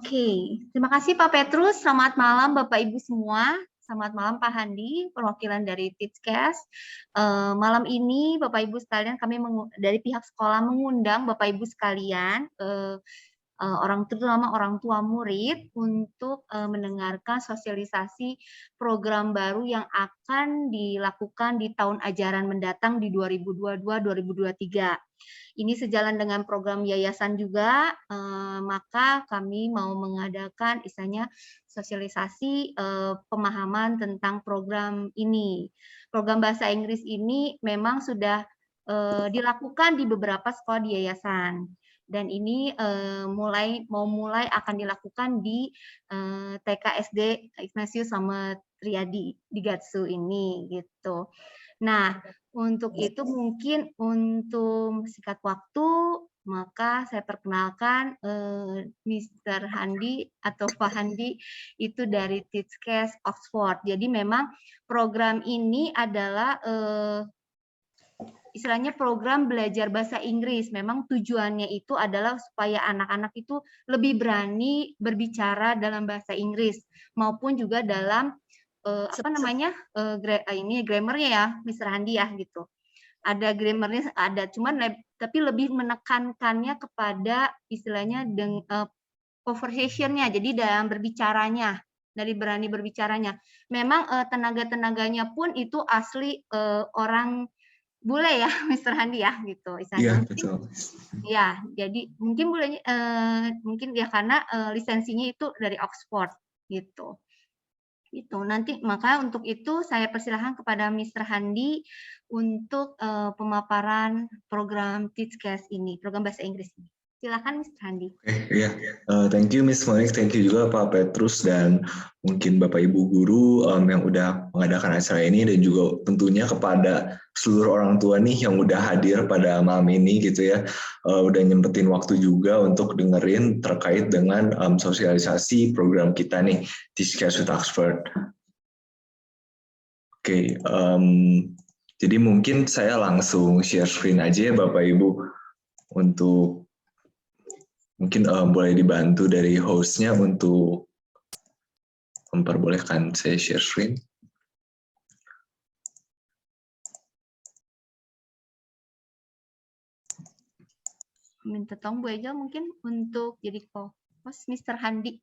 Oke, terima kasih Pak Petrus. Selamat malam Bapak Ibu semua. Selamat malam Pak Handi, perwakilan dari Teachcast. Malam ini Bapak Ibu sekalian, kami dari pihak sekolah mengundang Bapak Ibu sekalian, terutama orang tua murid, untuk mendengarkan sosialisasi program baru yang akan dilakukan di tahun ajaran mendatang di 2022-2023. Ini sejalan dengan program yayasan juga, maka kami mau mengadakan istilahnya sosialisasi pemahaman tentang program ini. Program bahasa Inggris ini memang sudah dilakukan di beberapa sekolah di yayasan. Dan ini mulai akan dilakukan di TK SD Ignatius sama Triadi di Gatsu ini gitu. Nah, untuk itu mungkin untuk singkat waktu, maka saya perkenalkan Mr. Handi atau Pak Handi itu dari Teachcast Oxford. Jadi memang program ini adalah istilahnya program belajar bahasa Inggris. Memang tujuannya itu adalah supaya anak-anak itu lebih berani berbicara dalam bahasa Inggris maupun juga dalam ini grammarnya ya, Mr. Handi ya gitu. Ada grammarnya ada, cuman tapi lebih menekankannya kepada istilahnya conversation-nya, jadi dalam berbicaranya, dari berani berbicaranya. Memang tenaga-tenaganya pun itu asli orang bule ya, Mr. Handi ya gitu. Iya, betul. Ya, jadi mungkin bulenya mungkin ya karena lisensinya itu dari Oxford gitu. Itu nanti maka untuk itu saya persilahkan kepada Mr. Handi untuk pemaparan program Teachcast ini, program bahasa Inggris ini. Silakan Mr. Handi. Iya, thank you Miss Monique, thank you juga Pak Petrus dan mungkin Bapak Ibu guru yang udah mengadakan acara ini dan juga tentunya kepada seluruh orang tua nih yang udah hadir pada malam ini gitu ya, udah nyempetin waktu juga untuk dengerin terkait dengan sosialisasi program kita nih Teachcast with Oxford. Oke, jadi mungkin saya langsung share screen aja ya Bapak Ibu untuk mungkin boleh dibantu dari host-nya untuk memperbolehkan saya share screen. Minta tolong Bu Eja mungkin untuk jadi host Mr. Handi.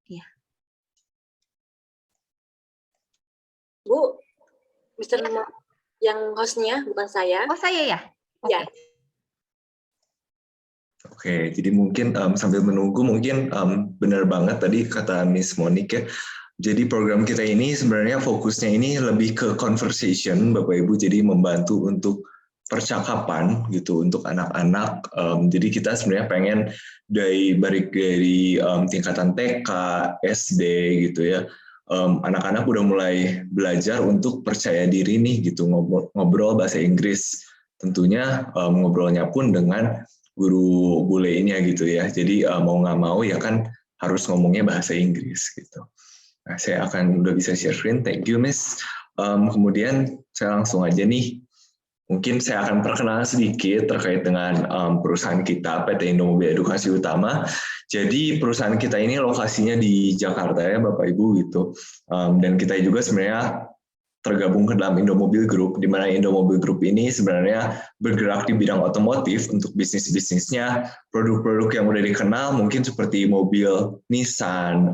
Ya. Bu, Mr. Ya. Yang hostnya bukan saya. Oh saya ya? Oke. Ya. Oke, jadi mungkin sambil menunggu mungkin benar banget tadi kata Miss Monique ya. Jadi program kita ini sebenarnya fokusnya ini lebih ke conversation Bapak Ibu, jadi membantu untuk percakapan gitu untuk anak-anak. Jadi kita sebenarnya pengen dari tingkatan TK, SD gitu ya. Anak-anak udah mulai belajar untuk percaya diri nih gitu ngobrol bahasa Inggris. Tentunya ngobrolnya pun dengan guru bulenya gitu ya. Jadi mau nggak mau ya kan harus ngomongnya bahasa Inggris gitu. Nah, saya akan udah bisa share screen. Thank you, Miss. Kemudian saya langsung aja nih. Mungkin saya akan perkenalan sedikit terkait dengan perusahaan kita, PT Indomobil Edukasi Utama. Jadi perusahaan kita ini lokasinya di Jakarta ya, Bapak Ibu gitu. Dan kita juga sebenarnya tergabung ke dalam Indomobil Group, di mana Indomobil Group ini sebenarnya bergerak di bidang otomotif untuk bisnis-bisnisnya, produk-produk yang udah dikenal mungkin seperti mobil Nissan,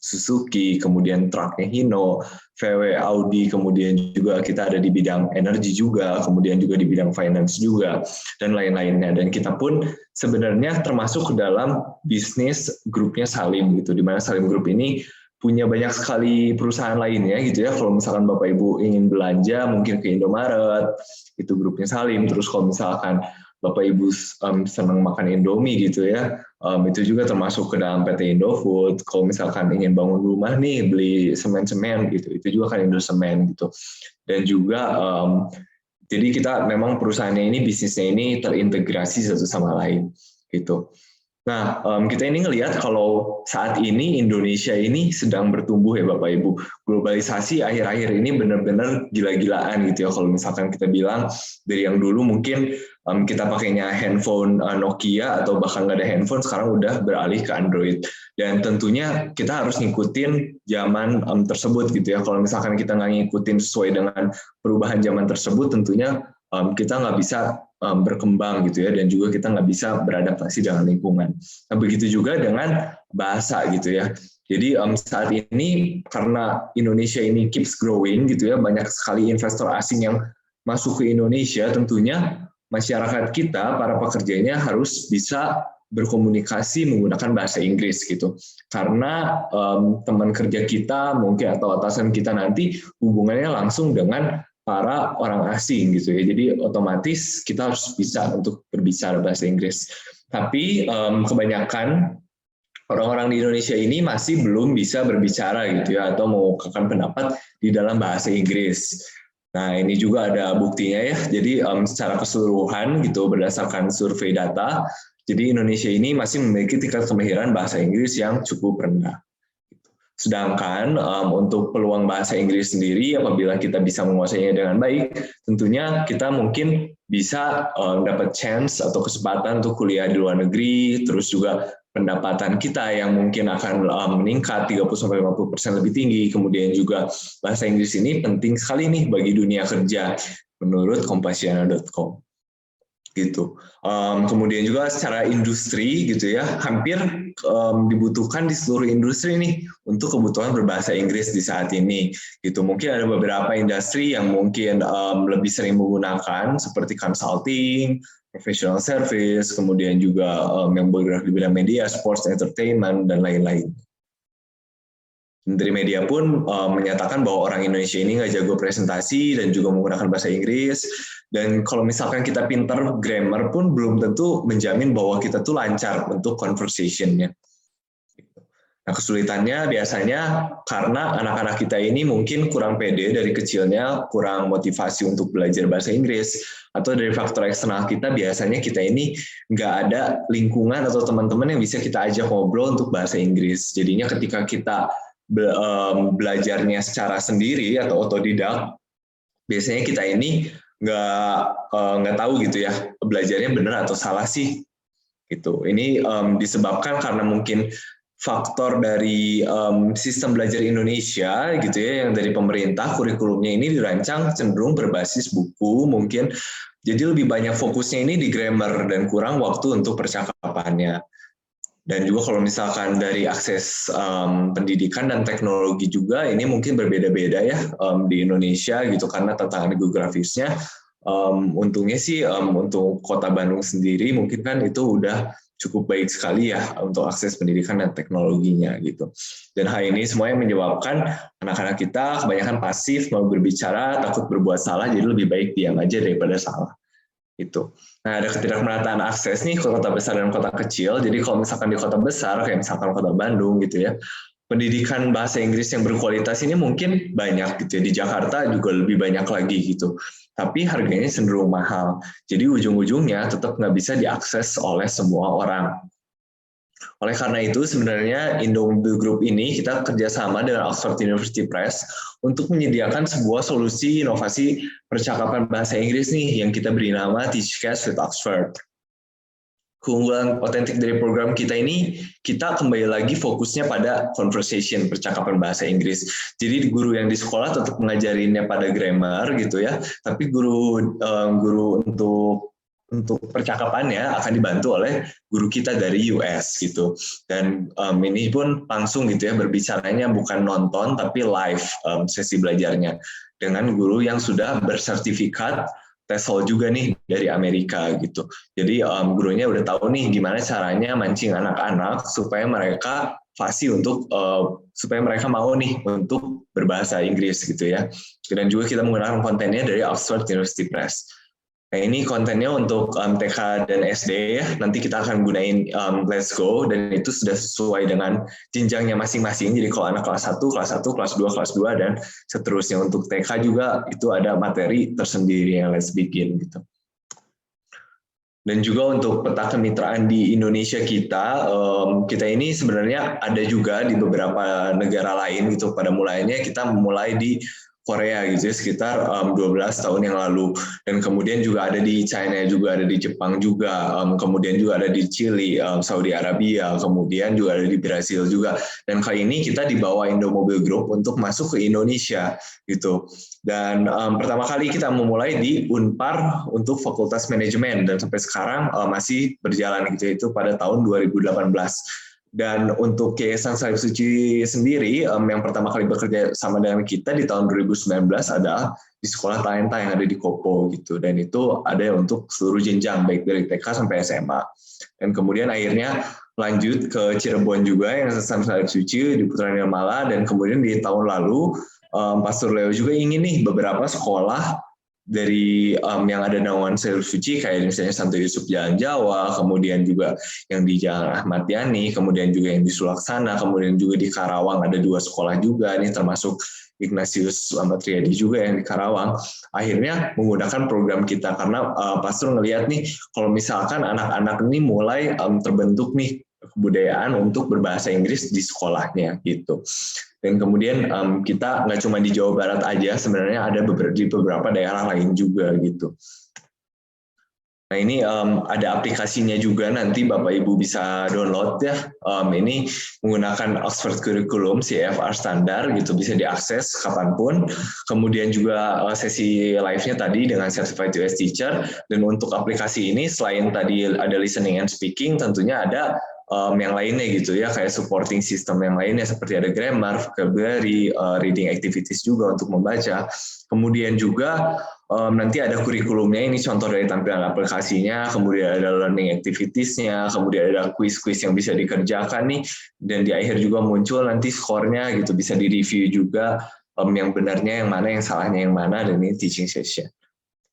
Suzuki, kemudian truknya Hino, VW, Audi, kemudian juga kita ada di bidang energi juga, kemudian juga di bidang finance juga, dan lain-lainnya. Dan kita pun sebenarnya termasuk ke dalam bisnis grupnya Salim gitu, di mana Salim Group ini punya banyak sekali perusahaan lainnya gitu ya. Kalau misalkan Bapak Ibu ingin belanja mungkin ke Indomaret, itu grupnya Salim. Terus kalau misalkan Bapak Ibu senang makan Indomie gitu ya, itu juga termasuk ke dalam PT Indofood. Kalau misalkan ingin bangun rumah nih, beli semen-semen gitu, itu juga kan Indosemen gitu. Dan juga jadi kita memang perusahaannya ini, bisnisnya ini terintegrasi satu sama lain gitu. Nah, kita ini ngelihat kalau saat ini Indonesia ini sedang bertumbuh ya Bapak Ibu. Globalisasi akhir-akhir ini benar-benar gila-gilaan gitu ya. Kalau misalkan kita bilang dari yang dulu mungkin kita pakainya handphone Nokia atau bahkan nggak ada handphone, sekarang udah beralih ke Android. Dan tentunya kita harus ngikutin zaman tersebut gitu ya. Kalau misalkan kita nggak ngikutin sesuai dengan perubahan zaman tersebut, tentunya kita nggak bisa berkembang gitu ya, dan juga kita nggak bisa beradaptasi dengan lingkungan. Nah, begitu juga dengan bahasa gitu ya. Jadi saat ini karena Indonesia ini keeps growing gitu ya, banyak sekali investor asing yang masuk ke Indonesia, tentunya masyarakat kita, para pekerjanya harus bisa berkomunikasi menggunakan bahasa Inggris gitu. Karena teman kerja kita mungkin atau atasan kita nanti hubungannya langsung dengan para orang asing gitu ya. Jadi otomatis kita harus bisa untuk berbicara bahasa Inggris. Tapi kebanyakan orang-orang di Indonesia ini masih belum bisa berbicara gitu ya, atau mengungkapkan pendapat di dalam bahasa Inggris. Nah, ini juga ada buktinya ya. Jadi secara keseluruhan gitu berdasarkan survei data, jadi Indonesia ini masih memiliki tingkat kemahiran bahasa Inggris yang cukup rendah. Sedangkan untuk peluang bahasa Inggris sendiri, apabila kita bisa menguasainya dengan baik, tentunya kita mungkin bisa dapat chance atau kesempatan untuk kuliah di luar negeri, terus juga pendapatan kita yang mungkin akan meningkat 30-50% lebih tinggi. Kemudian juga bahasa Inggris ini penting sekali nih bagi dunia kerja, menurut Kompasiana.com. Gitu. Kemudian juga secara industri gitu ya, hampir dibutuhkan di seluruh industri nih untuk kebutuhan berbahasa Inggris di saat ini. Gitu. Mungkin ada beberapa industri yang mungkin lebih sering menggunakan seperti consulting, professional service, kemudian juga yang bergerak di bidang media, sports, entertainment, dan lain-lain. Menteri Media pun menyatakan bahwa orang Indonesia ini nggak jago presentasi dan juga menggunakan bahasa Inggris. Dan kalau misalkan kita pintar grammar pun belum tentu menjamin bahwa kita tuh lancar untuk conversation-nya. Nah, kesulitannya biasanya karena anak-anak kita ini mungkin kurang pede dari kecilnya, kurang motivasi untuk belajar bahasa Inggris, atau dari faktor eksternal kita, biasanya kita ini nggak ada lingkungan atau teman-teman yang bisa kita ajak ngobrol untuk bahasa Inggris. Jadinya ketika kita belajarnya secara sendiri atau otodidak, biasanya kita ini nggak tahu gitu ya belajarnya benar atau salah sih gitu. Ini disebabkan karena mungkin faktor dari sistem belajar Indonesia gitu ya, yang dari pemerintah kurikulumnya ini dirancang cenderung berbasis buku mungkin, jadi lebih banyak fokusnya ini di grammar dan kurang waktu untuk percakapannya. Dan juga kalau misalkan dari akses pendidikan dan teknologi juga ini mungkin berbeda-beda ya di Indonesia gitu, karena tantangan geografisnya. Untungnya sih untuk Kota Bandung sendiri mungkin kan itu udah cukup baik sekali ya untuk akses pendidikan dan teknologinya gitu. Dan hal ini semuanya menyebabkan anak-anak kita kebanyakan pasif, mau berbicara, takut berbuat salah, jadi lebih baik diam aja daripada salah. Itu. Nah, ada ketidakmerataan akses nih ke kota besar dan kota kecil. Jadi kalau misalkan di kota besar, kayak misalkan kota Bandung gitu ya, pendidikan bahasa Inggris yang berkualitas ini mungkin banyak gitu ya. Di Jakarta juga lebih banyak lagi gitu. Tapi harganya cenderung mahal. Jadi ujung-ujungnya tetap nggak bisa diakses oleh semua orang. Oleh karena itu, sebenarnya Indomie Group ini kita kerjasama dengan Oxford University Press untuk menyediakan sebuah solusi inovasi percakapan bahasa Inggris nih yang kita beri nama Teachcast with Oxford. Keunggulan otentik dari program kita ini, kita kembali lagi fokusnya pada conversation, percakapan bahasa Inggris. Jadi guru yang di sekolah tetap mengajarinnya pada grammar gitu ya, tapi guru untuk percakapannya akan dibantu oleh guru kita dari US gitu. Dan ini pun langsung gitu ya, berbicaranya bukan nonton tapi live sesi belajarnya dengan guru yang sudah bersertifikat TESOL juga nih dari Amerika gitu. Jadi gurunya udah tahu nih gimana caranya mancing anak-anak supaya mereka fasih untuk supaya mereka mau nih untuk berbahasa Inggris gitu ya. Dan juga kita menggunakan kontennya dari Oxford University Press. Nah, ini kontennya untuk TK dan SD ya. Nanti kita akan gunain Let's Go, dan itu sudah sesuai dengan jenjangnya masing-masing. Jadi kalau anak kelas 1, kelas 1, kelas 2, kelas 2, dan seterusnya. Untuk TK juga itu ada materi tersendiri yang Let's Begin gitu. Dan juga untuk peta kemitraan di Indonesia kita, kita ini sebenarnya ada juga di beberapa negara lain gitu. Pada mulainya kita mulai di Korea gitu ya, sekitar 12 tahun yang lalu. Dan kemudian juga ada di China juga, ada di Jepang juga, kemudian juga ada di Chili, Saudi Arabia, kemudian juga ada di Brasil juga. Dan kali ini kita dibawa Indomobil Group untuk masuk ke Indonesia gitu. Dan pertama kali kita memulai di Unpar untuk Fakultas Manajemen dan sampai sekarang masih berjalan gitu, itu pada tahun 2018. Dan untuk Yayasan Salib Suci sendiri, yang pertama kali bekerja sama dengan kita di tahun 2019 adalah di Sekolah Talenta yang ada di Kopo gitu. Dan itu ada untuk seluruh jenjang, baik dari TK sampai SMA. Dan kemudian akhirnya lanjut ke Cirebon juga, yang Yayasan Salib Suci di Putra Nirmala. Dan kemudian di tahun lalu, Pastor Leo juga ingin nih beberapa sekolah dari yang ada naungan Salib Suci kayak misalnya Santo Yusuf Jalan Jawa, kemudian juga yang di Jalan Ahmad Yani, kemudian juga yang di Sulaksana, kemudian juga di Karawang ada 2 sekolah juga nih, termasuk Ignatius Ahmad Riyadi juga yang di Karawang. Akhirnya menggunakan program kita karena Pastor ngelihat nih kalau misalkan anak-anak ini mulai terbentuk nih kebudayaan untuk berbahasa Inggris di sekolahnya gitu. Dan kemudian kita nggak cuma di Jawa Barat aja, sebenarnya ada di beberapa daerah lain juga gitu. Nah ini ada aplikasinya juga, nanti Bapak Ibu bisa download ya. Ini menggunakan Oxford Curriculum CFR standar gitu, bisa diakses kapanpun. Kemudian juga sesi live-nya tadi dengan Certified US Teacher. Dan untuk aplikasi ini selain tadi ada listening and speaking, tentunya ada yang lainnya gitu ya, kayak supporting system yang lainnya seperti ada grammar, vocabulary, reading activities juga untuk membaca. Kemudian juga nanti ada kurikulumnya, ini contoh dari tampilan aplikasinya, kemudian ada learning activities-nya, kemudian ada quiz-quiz yang bisa dikerjakan nih, dan di akhir juga muncul nanti skornya gitu, bisa di-review juga yang benarnya yang mana, yang salahnya yang mana, dan ini teaching session.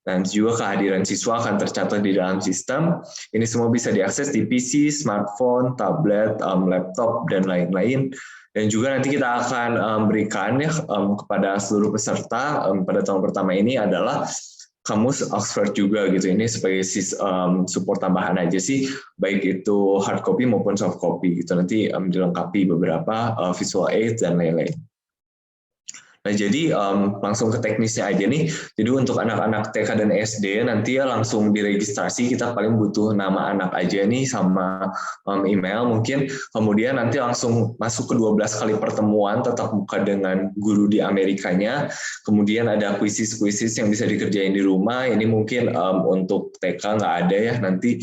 Dan juga kehadiran siswa akan tercatat di dalam sistem. Ini semua bisa diakses di PC, smartphone, tablet, laptop, dan lain-lain. Dan juga nanti kita akan berikan ya kepada seluruh peserta pada tahun pertama ini adalah kamus Oxford juga gitu. Ini sebagai support tambahan aja sih, baik itu hard copy maupun soft copy gitu. Nanti dilengkapi beberapa visual aid dan lain-lain. Nah, jadi langsung ke teknisnya aja nih. Jadi untuk anak-anak TK dan SD nanti ya langsung diregistrasi, kita paling butuh nama anak aja nih sama email mungkin. Kemudian nanti langsung masuk ke 12 kali pertemuan tatap muka dengan guru di Amerikanya. Kemudian ada kuisis-kuisis yang bisa dikerjain di rumah. Ini mungkin untuk TK nggak ada ya, nanti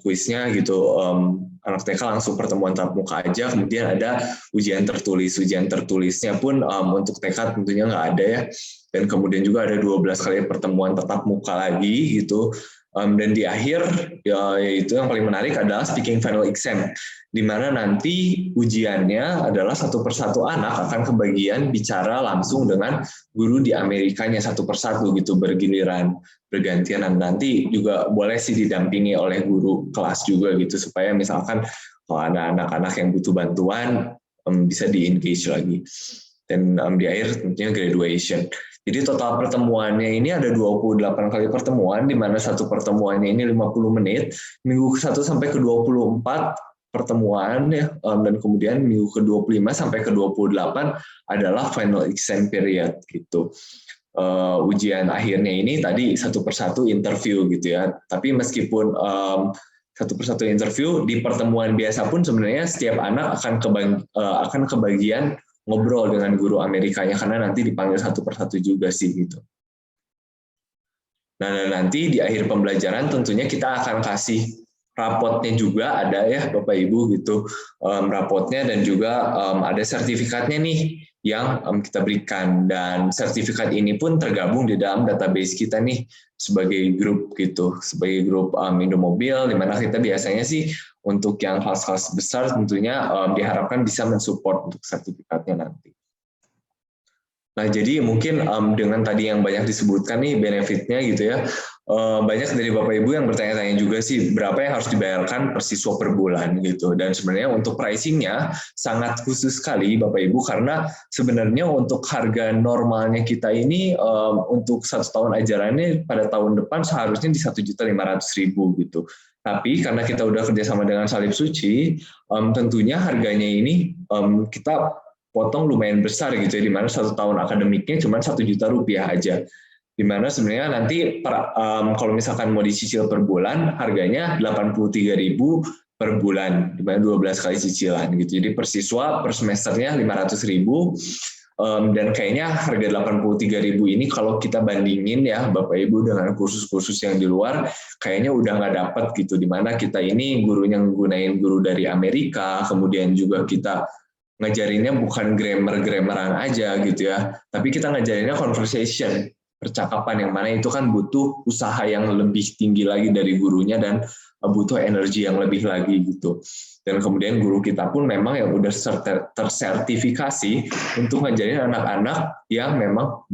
kuisnya gitu, anak TK langsung pertemuan tatap muka aja. Kemudian ada ujian tertulisnya pun untuk TK tentunya nggak ada ya. Dan kemudian juga ada 12 kali pertemuan tatap muka lagi gitu. Dan di akhir yaitu yang paling menarik adalah speaking final exam, di mana nanti ujiannya adalah satu persatu anak akan kebagian bicara langsung dengan guru di Amerikanya satu persatu gitu, bergiliran, bergantian. Dan nanti juga boleh sih didampingi oleh guru kelas juga gitu, supaya misalkan kalau ada anak-anak yang butuh bantuan bisa di-engage lagi. Dan di akhir tentunya graduation. Jadi total pertemuannya ini ada 28 kali pertemuan, di mana satu pertemuannya ini 50 menit, minggu ke-1 sampai ke-24 pertemuan ya, dan kemudian minggu ke-25 sampai ke-28 adalah final exam period gitu. Ujian akhirnya ini tadi satu persatu interview gitu ya. Tapi meskipun satu persatu interview, di pertemuan biasa pun sebenarnya setiap anak akan kebagian ngobrol dengan guru Amerikanya, karena nanti dipanggil satu persatu juga sih gitu. Nah, nanti di akhir pembelajaran tentunya kita akan kasih rapotnya juga ada ya Bapak Ibu gitu, rapotnya, dan juga ada sertifikatnya nih yang kita berikan. Dan sertifikat ini pun tergabung di dalam database kita nih sebagai grup gitu, sebagai grup Indomobil, di mana kita biasanya sih untuk yang kelas-kelas besar tentunya diharapkan bisa mensupport untuk sertifikatnya nanti. Nah, jadi mungkin dengan tadi yang banyak disebutkan nih benefitnya gitu ya, banyak dari Bapak Ibu yang bertanya-tanya juga sih berapa yang harus dibayarkan per siswa per bulan gitu. Dan sebenarnya untuk pricingnya sangat khusus sekali Bapak Ibu karena sebenarnya untuk harga normalnya kita ini untuk 1 tahun ajarannya pada tahun depan seharusnya di 1.500.000 gitu. Tapi karena kita udah kerjasama dengan Salib Suci, tentunya harganya ini kita potong lumayan besar gitu ya, di mana 1 tahun akademiknya cuma 1 juta rupiah aja. Di mana sebenarnya nanti kalau misalkan mau dicicil per bulan harganya 83.000 per bulan, di mana 12 kali cicilan gitu. Jadi per siswa per semesternya 500.000 dan kayaknya harga 83.000 ini kalau kita bandingin ya Bapak Ibu dengan kursus-kursus yang di luar kayaknya udah nggak dapat gitu, di mana kita ini gurunya gunain guru dari Amerika, kemudian juga kita ngajarinnya bukan grammar-grammaran aja gitu ya, tapi kita ngajarinnya conversation, percakapan yang mana itu kan butuh usaha yang lebih tinggi lagi dari gurunya dan butuh energi yang lebih lagi gitu. Dan kemudian guru kita pun memang yang udah tersertifikasi untuk ngajarin anak-anak yang memang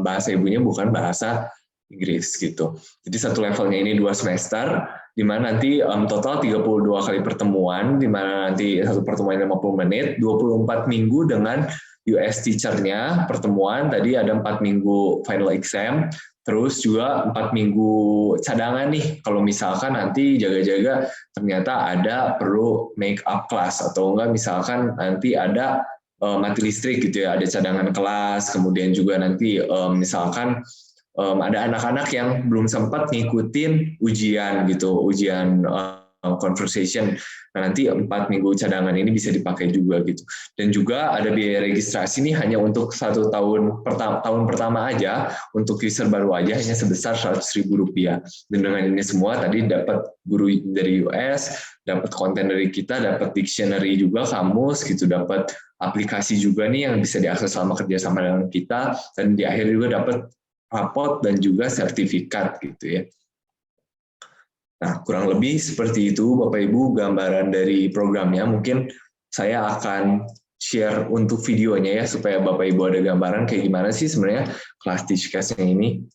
bahasa ibunya bukan bahasa Inggris gitu. Jadi satu levelnya ini 2 semester, di mana nanti total 32 kali pertemuan, di mana nanti satu pertemuan 50 menit, 24 minggu dengan US teacher-nya pertemuan, tadi ada 4 minggu final exam, terus juga 4 minggu cadangan nih, kalau misalkan nanti jaga-jaga ternyata ada perlu make up class, atau enggak misalkan nanti ada mati listrik gitu ya, ada cadangan kelas, kemudian juga nanti misalkan ada anak-anak yang belum sempat ngikutin ujian gitu, ujian conversation. Nah, nanti 4 minggu cadangan ini bisa dipakai juga gitu. Dan juga ada biaya registrasi ini hanya untuk 1 tahun pertama aja, untuk user baru aja hanya sebesar Rp100.000. Dan dengan ini semua tadi dapat guru dari US, dapat konten dari kita, dapat dictionary juga, kamus gitu, dapat aplikasi juga nih yang bisa diakses selama kerjasama dengan kita, dan di akhir juga dapat rapot dan juga sertifikat gitu ya. Nah, kurang lebih seperti itu Bapak Ibu gambaran dari programnya. Mungkin saya akan share untuk videonya ya supaya Bapak Ibu ada gambaran kayak gimana sih sebenarnya kelas Teachcast-nya ini.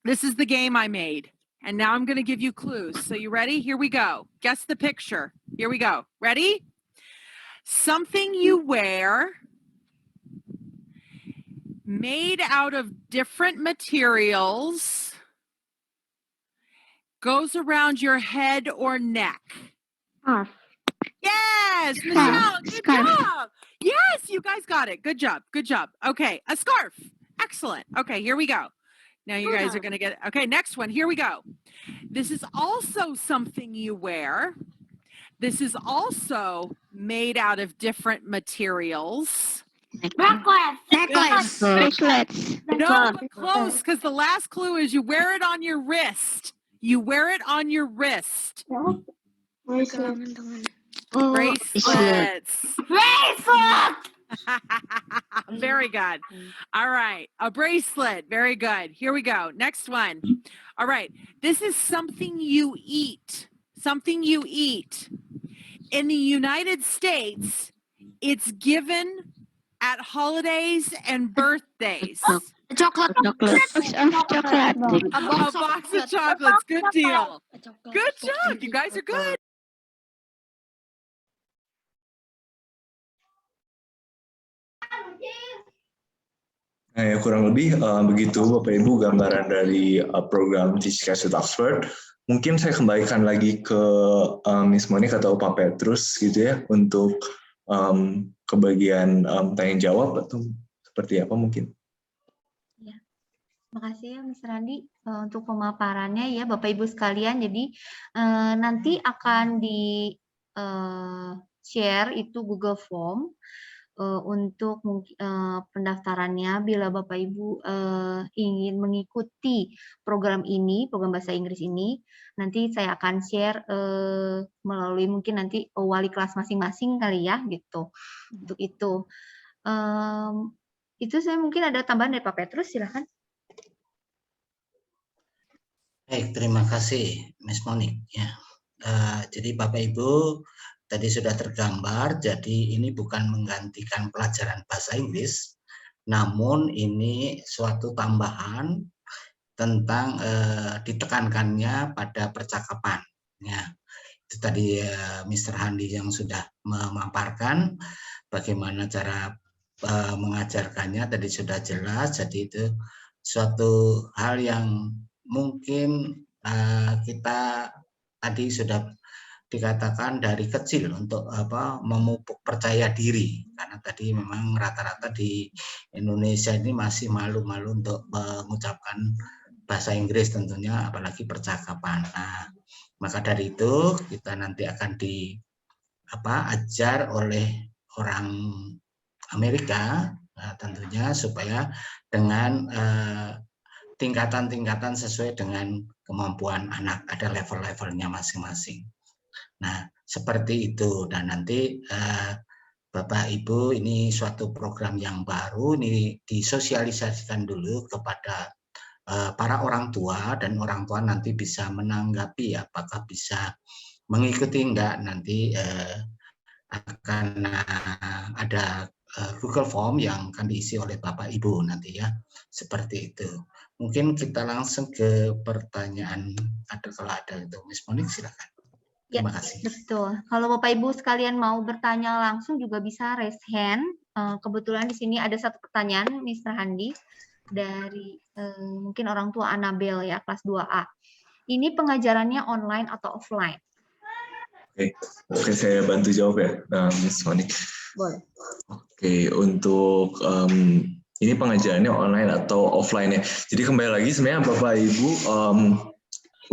This is the game I made. And now I'm going to give you clues. So you ready? Here we go. Guess the picture. Here we go. Ready? Something you wear made out of different materials goes around your head or neck. Scarf. Yes, Scarf. Michelle, good Scarf. job. Yes, you guys got it. Good job. Good job. Okay, a scarf. Excellent. Okay, here we go. Now you guys are going to get, okay, next one. Here we go. This is also something you wear. This is also made out of different materials. Necklace. Bracelets. No, but close, because the last clue is you wear it on your wrist. You wear it on your wrist. Bracelets. Very good. All right. A bracelet. Very good. Here we go. Next one. All right. This is something you eat. Something you eat. In the United States, it's given at holidays and birthdays. Chocolate. Chocolate. A box of chocolates. Good deal. Good job. You guys are good. Nah, ya kurang lebih begitu Bapak Ibu gambaran dari program Teachcast with Oxford. Mungkin saya kembalikan lagi ke Miss Monik atau Pak Petrus gitu ya untuk ke bagian tanya jawab atau seperti apa mungkin. Ya, makasih ya Miss Randi untuk pemaparannya ya Bapak Ibu sekalian. Jadi nanti akan di share itu Google Form. untuk pendaftarannya bila Bapak Ibu ingin mengikuti program ini, program bahasa Inggris ini, nanti saya akan share melalui mungkin nanti wali kelas masing-masing kali ya gitu. Untuk itu. Itu saya mungkin ada tambahan dari Pak Petrus, silakan. Baik, terima kasih Miss Monik ya. Jadi Bapak Ibu tadi sudah tergambar, jadi ini bukan menggantikan pelajaran bahasa Inggris, namun ini suatu tambahan tentang ditekankannya pada percakapan. Ya, itu tadi Mr. Handi yang sudah memaparkan bagaimana cara mengajarkannya tadi sudah jelas. Jadi itu suatu hal yang mungkin kita tadi sudah dikatakan dari kecil untuk memupuk percaya diri, karena tadi memang rata-rata di Indonesia ini masih malu-malu untuk mengucapkan bahasa Inggris tentunya, apalagi percakapan. Nah, maka dari itu kita nanti akan ajar oleh orang Amerika tentunya supaya dengan tingkatan-tingkatan sesuai dengan kemampuan anak, ada level-levelnya masing-masing. Nah, seperti itu. Dan nanti Bapak Ibu, ini suatu program yang baru, ini disosialisasikan dulu kepada para orang tua, dan orang tua nanti bisa menanggapi apakah bisa mengikuti enggak. Nanti akan ada Google Form yang akan diisi oleh Bapak Ibu nanti ya, seperti itu. Mungkin kita langsung ke pertanyaan, kalau ada itu, Miss Monik silakan. Terima kasih. Betul. Kalau Bapak Ibu sekalian mau bertanya langsung juga bisa raise hand. Kebetulan di sini ada satu pertanyaan, Mr. Handi, dari mungkin orang tua Anabel ya, kelas 2A. Ini pengajarannya online atau offline? Oke, saya bantu jawab ya, Miss Monik. Boleh. Oke, untuk ini pengajarannya online atau offline ya. Jadi kembali lagi sebenarnya Bapak Ibu,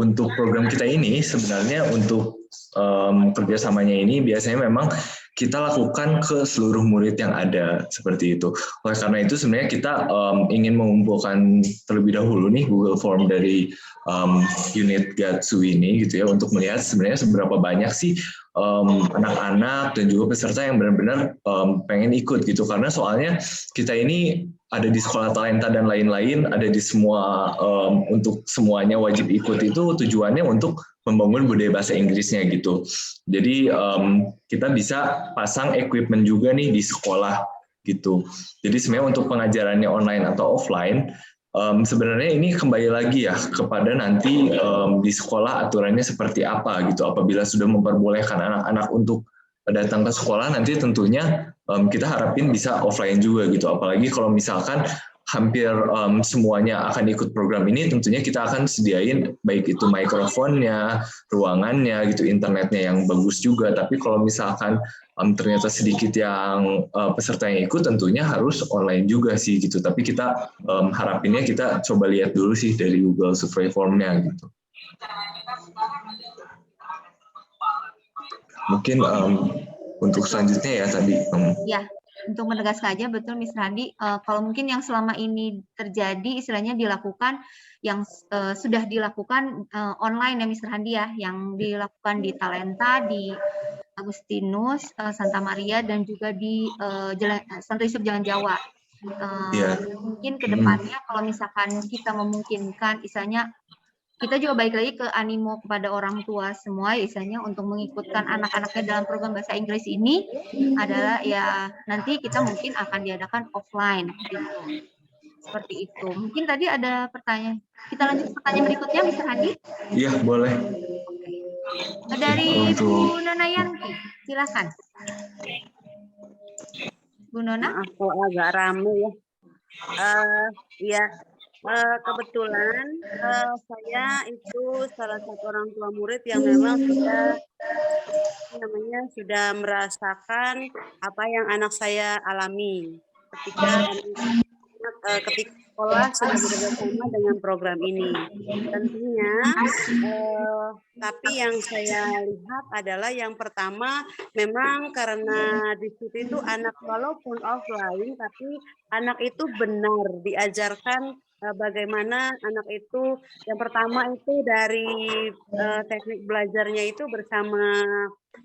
untuk program kita ini sebenarnya untuk kerjasamanya ini biasanya memang kita lakukan ke seluruh murid yang ada, seperti itu. Oleh karena itu sebenarnya kita ingin mengumpulkan terlebih dahulu nih Google Form dari unit Gatsu ini gitu ya, untuk melihat sebenarnya seberapa banyak sih anak-anak dan juga peserta yang benar-benar pengen ikut gitu. Karena soalnya kita ini ada di sekolah talenta dan lain-lain, ada di semua, untuk semuanya wajib ikut itu tujuannya untuk membangun budaya bahasa Inggrisnya gitu. Jadi kita bisa pasang equipment juga nih di sekolah gitu. Jadi sebenarnya untuk pengajarannya online atau offline, sebenarnya ini kembali lagi ya kepada nanti di sekolah aturannya seperti apa gitu. Apabila sudah memperbolehkan anak-anak untuk datang ke sekolah, nanti tentunya kita harapin bisa offline juga gitu. Apalagi kalau misalkan hampir semuanya akan ikut program ini, tentunya kita akan sediain baik itu mikrofonnya, ruangannya gitu, internetnya yang bagus juga. Tapi kalau misalkan ternyata sedikit yang peserta yang ikut, tentunya harus online juga sih gitu. Tapi kita harapinnya kita coba lihat dulu sih dari Google Survey Form-nya gitu. Mungkin untuk selanjutnya ya tadi. Ya, untuk menegaskan aja betul Miss Randi, kalau mungkin yang selama ini terjadi istilahnya dilakukan yang sudah dilakukan online ya Miss Randi ya, yang dilakukan di Talenta, di Agustinus, Santa Maria, dan juga di Santo Yusuf Jalan Jawa. Mungkin ke depannya kalau misalkan kita memungkinkan, istilahnya kita juga balik lagi ke animo kepada orang tua semua, istilahnya untuk mengikutkan anak-anaknya dalam program bahasa Inggris ini adalah ya nanti kita mungkin akan diadakan offline gitu. Seperti itu. Mungkin tadi ada pertanyaan. Kita lanjut pertanyaan berikutnya, Mr. Handi. Iya, boleh. Dari Bu Nona Yanti, silakan. Bu Nona. Aku agak rame ya. Ya. Kebetulan saya itu salah satu orang tua murid yang memang sudah merasakan apa yang anak saya alami ketika sekolah sudah bekerjasama dengan program ini. Tentunya, tapi yang saya lihat adalah yang pertama memang karena di situ itu anak walaupun offline, tapi anak itu benar diajarkan bagaimana anak itu yang pertama itu dari teknik belajarnya itu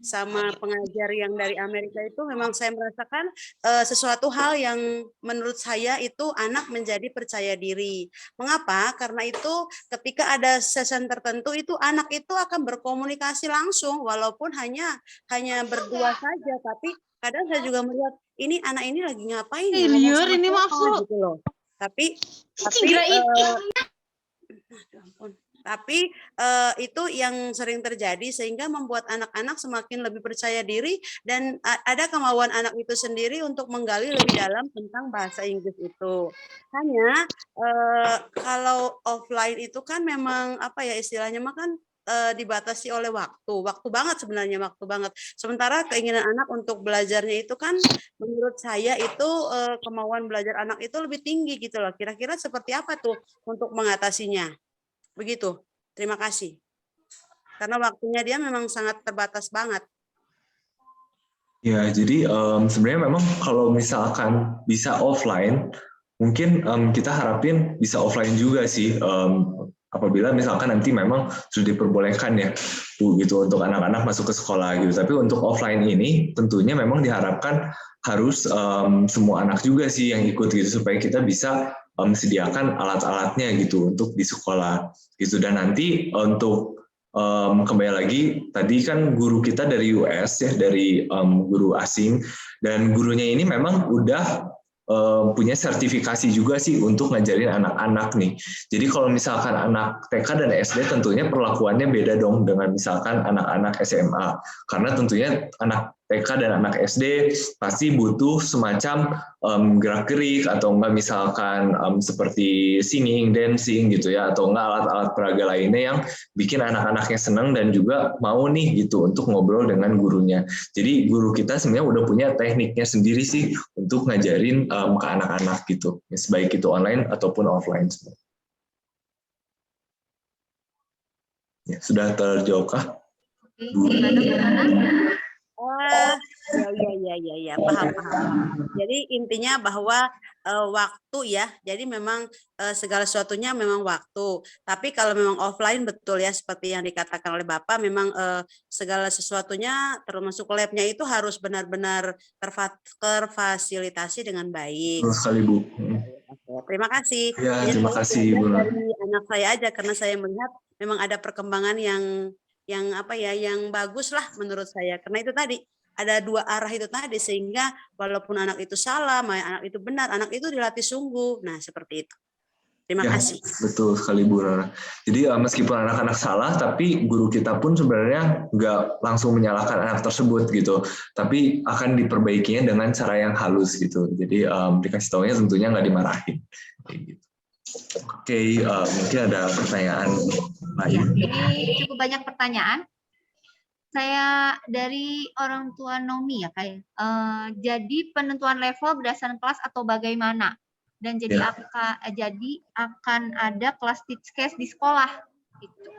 sama pengajar yang dari Amerika itu memang saya merasakan sesuatu hal yang menurut saya itu anak menjadi percaya diri. Mengapa? Karena itu ketika ada session tertentu itu anak itu akan berkomunikasi langsung walaupun hanya berdua saja, tapi kadang saya juga melihat ini anak ini lagi ngapain ya, ngomong sama ini siapa maksud. gitu loh. Tapi itu yang sering terjadi sehingga membuat anak-anak semakin lebih percaya diri dan ada kemauan anak itu sendiri untuk menggali lebih dalam tentang bahasa Inggris itu. Hanya kalau offline itu kan memang apa ya istilahnya makan dibatasi oleh waktu banget sebenarnya, waktu banget. Sementara keinginan anak untuk belajarnya itu kan menurut saya itu kemauan belajar anak itu lebih tinggi gitu loh. Kira-kira seperti apa tuh untuk mengatasinya? Begitu. Terima kasih. Karena waktunya dia memang sangat terbatas banget. Ya, jadi sebenarnya memang kalau misalkan bisa offline, mungkin kita harapin bisa offline juga sih. Apabila misalkan nanti memang sudah diperbolehkan ya, Bu, gitu untuk anak-anak masuk ke sekolah gitu. Tapi untuk offline ini tentunya memang diharapkan harus semua anak juga sih yang ikut gitu supaya kita bisa sediakan alat-alatnya gitu untuk di sekolah gitu. Dan nanti untuk kembali lagi tadi kan guru kita dari US ya, dari guru asing, dan gurunya ini memang udah punya sertifikasi juga sih untuk ngajarin anak-anak nih. Jadi kalau misalkan anak TK dan SD tentunya perlakuannya beda dong dengan misalkan anak-anak SMA. Karena tentunya anak TK dan anak SD pasti butuh semacam gerak-gerik atau enggak misalkan seperti singing, dancing gitu ya, atau enggak alat-alat peraga lainnya yang bikin anak-anaknya senang dan juga mau nih gitu untuk ngobrol dengan gurunya. Jadi guru kita sebenarnya udah punya tekniknya sendiri sih untuk ngajarin ke anak-anak gitu, baik itu online ataupun offline. Ya, sudah terjawabkah? Ya, paham. Jadi intinya bahwa waktu ya, jadi memang segala sesuatunya memang waktu. Tapi kalau memang offline betul ya, seperti yang dikatakan oleh Bapak, memang segala sesuatunya termasuk labnya itu harus benar-benar terfasilitasi dengan baik. Terus sekali, Bu. Terima kasih. Ya, terima kasih, Bu. Dari anak saya aja karena saya melihat memang ada perkembangan yang bagus lah menurut saya. Karena itu tadi ada dua arah itu tadi sehingga walaupun anak itu salah, anak itu benar, anak itu dilatih sungguh. Nah, seperti itu. Terima kasih. Betul sekali, Bu Rana. Jadi meskipun anak-anak salah, tapi guru kita pun sebenarnya nggak langsung menyalahkan anak tersebut gitu, tapi akan diperbaikinya dengan cara yang halus gitu. Jadi dikasih taunya tentunya nggak dimarahin. Gitu. Oke, mungkin ada pertanyaan lain. Ini cukup banyak pertanyaan. Saya dari orang tua Nomi ya kayak. Jadi penentuan level berdasarkan kelas atau bagaimana? Dan jadi akan ada kelas teach case di sekolah. Gitu.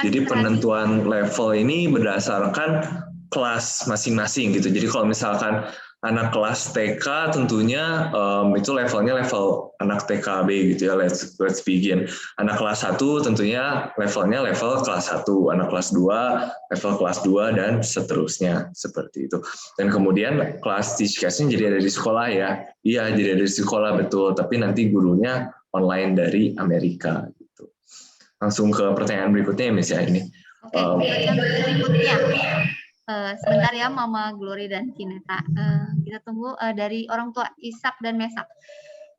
Jadi penentuan level ini berdasarkan kelas masing-masing gitu. Jadi kalau misalkan anak kelas TK tentunya itu levelnya level anak TKB gitu ya, let's begin. Anak kelas 1 tentunya levelnya level kelas 1, anak kelas 2 level kelas 2 dan seterusnya seperti itu. Dan kemudian kelas teach case-nya jadi ada di sekolah ya. Iya, jadi ada di sekolah betul, tapi nanti gurunya online dari Amerika gitu. Langsung ke pertanyaan berikutnya ya, Miss ya ini. Pertanyaan berikutnya. Sebentar ya Mama Glory dan Kineta. Kita tunggu dari orang tua Ishak dan Mesak.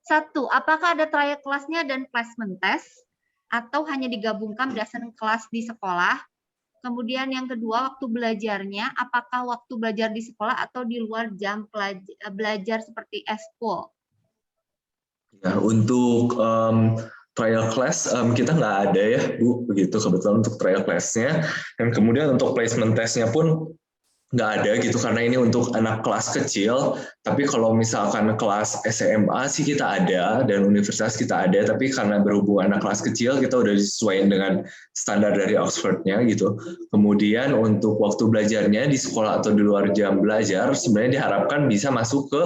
1. Apakah ada trial kelasnya dan placement test atau hanya digabungkan berdasarkan kelas di sekolah? Kemudian yang kedua, waktu belajarnya, apakah waktu belajar di sekolah atau di luar jam belajar seperti eskul? Ya, untuk trial class kita nggak ada ya Bu, begitu kebetulan untuk trial class-nya. Dan kemudian untuk placement test-nya pun nggak ada gitu karena ini untuk anak kelas kecil. Tapi kalau misalkan kelas SMA sih kita ada dan universitas kita ada, tapi karena berhubung anak kelas kecil kita udah disesuaikan dengan standar dari Oxford-nya gitu. Kemudian untuk waktu belajarnya di sekolah atau di luar jam belajar sebenarnya diharapkan bisa masuk ke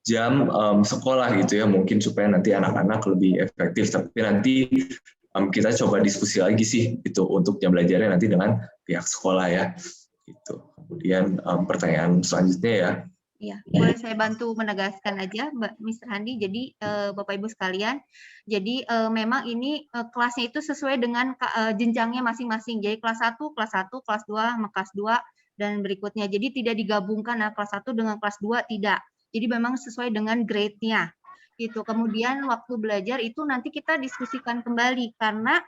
jam sekolah gitu ya, mungkin supaya nanti anak-anak lebih efektif. Tapi nanti kita coba diskusi lagi sih itu untuk jam belajarnya nanti dengan pihak sekolah ya. Gitu. Kemudian pertanyaan selanjutnya ya. Iya, boleh saya bantu menegaskan aja, Mr. Handi. Jadi Bapak Ibu sekalian, jadi memang ini kelasnya itu sesuai dengan jenjangnya masing-masing. Jadi kelas 1, kelas 2, sama kelas 2 dan berikutnya. Jadi tidak digabungkan kelas 1 dengan kelas 2, tidak. Jadi memang sesuai dengan grade-nya. Gitu. Kemudian waktu belajar itu nanti kita diskusikan kembali karena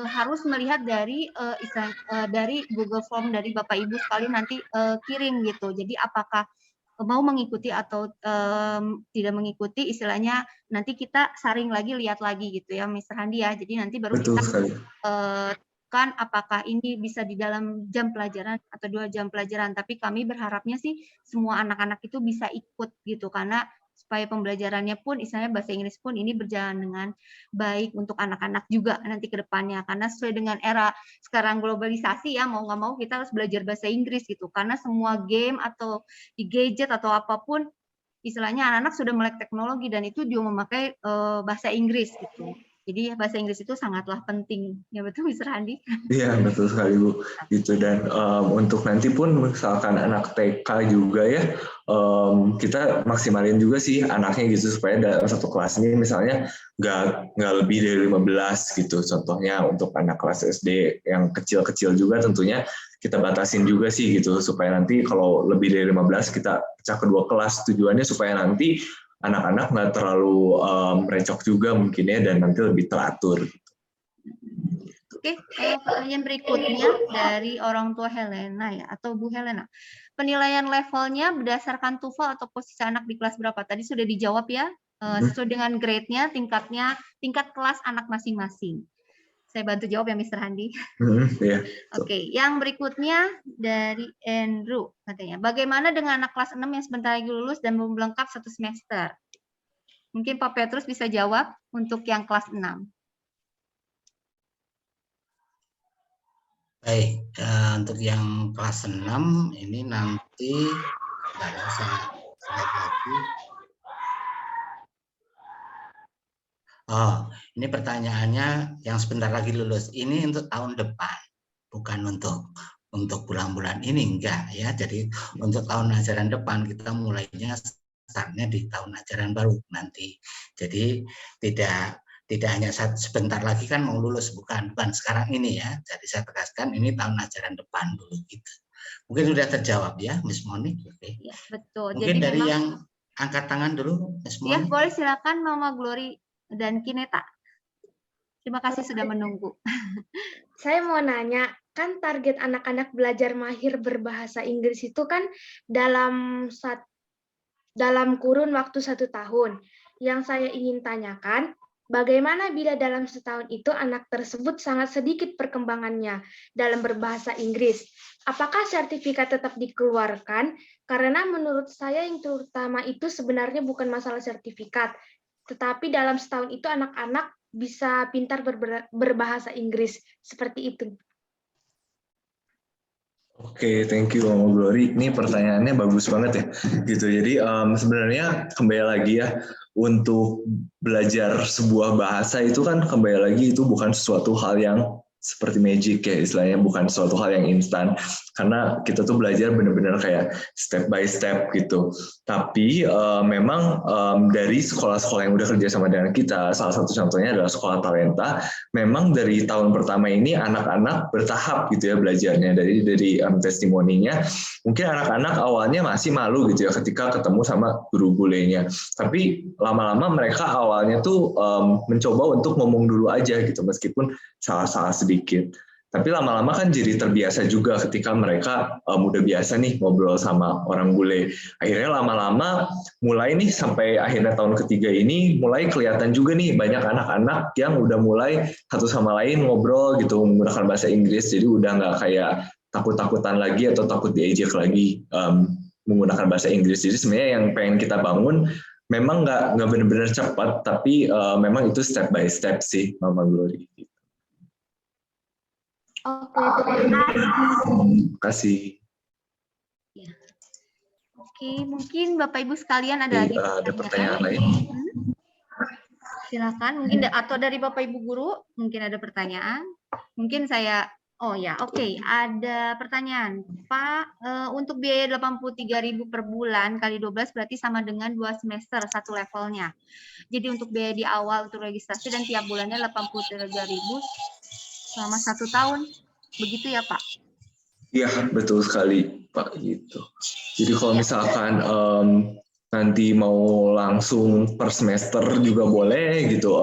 harus melihat dari dari Google Form dari Bapak Ibu sekalian nanti kirim gitu. Jadi apakah mau mengikuti atau tidak mengikuti, istilahnya nanti kita saring lagi, lihat lagi gitu ya Mr. Handi ya. Jadi nanti baru Betul kita sekali. kan apakah ini bisa di dalam jam pelajaran atau 2 jam pelajaran. Tapi kami berharapnya sih semua anak-anak itu bisa ikut gitu karena supaya pembelajarannya pun, istilahnya bahasa Inggris pun ini berjalan dengan baik untuk anak-anak juga nanti ke depannya. Karena sesuai dengan era sekarang globalisasi ya, mau nggak mau kita harus belajar bahasa Inggris gitu. Karena semua game atau di gadget atau apapun, istilahnya anak-anak sudah melek teknologi dan itu juga memakai bahasa Inggris gitu. Jadi bahasa Inggris itu sangatlah penting. Ya betul, Mr. Handi? Iya, betul sekali, Bu. Gitu. Dan untuk nanti pun misalkan anak TK juga ya, kita maksimalin juga sih anaknya gitu supaya dalam satu kelas ini misalnya nggak lebih dari 15 gitu. Contohnya untuk anak kelas SD yang kecil-kecil juga tentunya kita batasin juga sih gitu supaya nanti kalau lebih dari 15 kita pecah kedua kelas. Tujuannya supaya nanti anak-anak nggak terlalu merecok juga mungkin ya dan nanti lebih teratur. Oke, pertanyaan berikutnya dari orang tua Helena ya atau Bu Helena. Penilaian levelnya berdasarkan TOEFL atau posisi anak di kelas berapa? Tadi sudah dijawab ya, sesuai dengan grade-nya, tingkat kelas anak masing-masing. Saya bantu jawab ya, Mr. Handi. Yeah. Oke, yang berikutnya dari Andrew katanya. Bagaimana dengan anak kelas 6 yang sebentar lagi lulus dan belum lengkap 1 semester? Mungkin Pak Petrus bisa jawab untuk yang kelas 6. Baik, untuk yang kelas 6 ini nanti saya slide lagi. Oh, ini pertanyaannya yang sebentar lagi lulus. Ini untuk tahun depan, bukan untuk bulan-bulan ini, enggak ya. Jadi untuk tahun ajaran depan kita mulainya startnya di tahun ajaran baru nanti. Jadi tidak hanya sebentar lagi kan mau lulus, bukan sekarang ini ya. Jadi saya tegaskan ini tahun ajaran depan dulu gitu. Mungkin sudah terjawab ya, Miss Moni. Oke. Ya, betul. Mungkin jadi dari memang, yang angkat tangan dulu, Miss Moni. Ya, boleh silakan Mama Glory dan Kineta. Terima kasih sudah menunggu. Saya mau nanya, kan target anak-anak belajar mahir berbahasa Inggris itu kan dalam kurun waktu 1 tahun. Yang saya ingin tanyakan, bagaimana bila dalam setahun itu anak tersebut sangat sedikit perkembangannya dalam berbahasa Inggris? Apakah sertifikat tetap dikeluarkan? Karena menurut saya yang terutama itu sebenarnya bukan masalah sertifikat, tetapi dalam setahun itu anak-anak bisa pintar berbahasa Inggris. Seperti itu. Oke, thank you Mama Glory. Ini pertanyaannya bagus banget ya. Gitu. Jadi sebenarnya kembali lagi ya, untuk belajar sebuah bahasa itu kan kembali lagi itu bukan sesuatu hal yang seperti magic ya, istilahnya bukan suatu hal yang instan, karena kita tuh belajar benar-benar kayak step by step gitu. Tapi memang dari sekolah-sekolah yang udah kerja sama dengan kita, salah satu contohnya adalah Sekolah Talenta, memang dari tahun pertama ini anak-anak bertahap gitu ya belajarnya. Dari testimoninya, mungkin anak-anak awalnya masih malu gitu ya ketika ketemu sama guru bulenya, tapi lama-lama mereka awalnya tuh mencoba untuk ngomong dulu aja gitu, meskipun salah-salah sedikit. Tapi lama-lama kan jadi terbiasa juga ketika mereka udah biasa nih ngobrol sama orang bule. Akhirnya lama-lama mulai nih sampai akhirnya tahun ketiga ini mulai kelihatan juga nih banyak anak-anak yang udah mulai satu sama lain ngobrol gitu menggunakan bahasa Inggris. Jadi udah nggak kayak takut-takutan lagi atau takut diejek lagi menggunakan bahasa Inggris. Jadi sebenarnya yang pengen kita bangun memang nggak benar-benar cepat, tapi memang itu step by step sih, Mama Glory. Oke, terima kasih. Ya. Oke, mungkin Bapak Ibu sekalian ada lagi pertanyaan lain? Silakan, mungkin atau dari Bapak Ibu guru mungkin ada pertanyaan. Mungkin saya oke, ada pertanyaan. Pak, untuk biaya 83.000 per bulan kali 12 berarti sama dengan 2 semester satu levelnya. Jadi untuk biaya di awal untuk registrasi dan tiap bulannya 83.000 selama 1 tahun. Begitu ya, Pak? Iya, betul sekali, Pak, gitu. Jadi kalau misalkan nanti mau langsung per semester juga boleh gitu,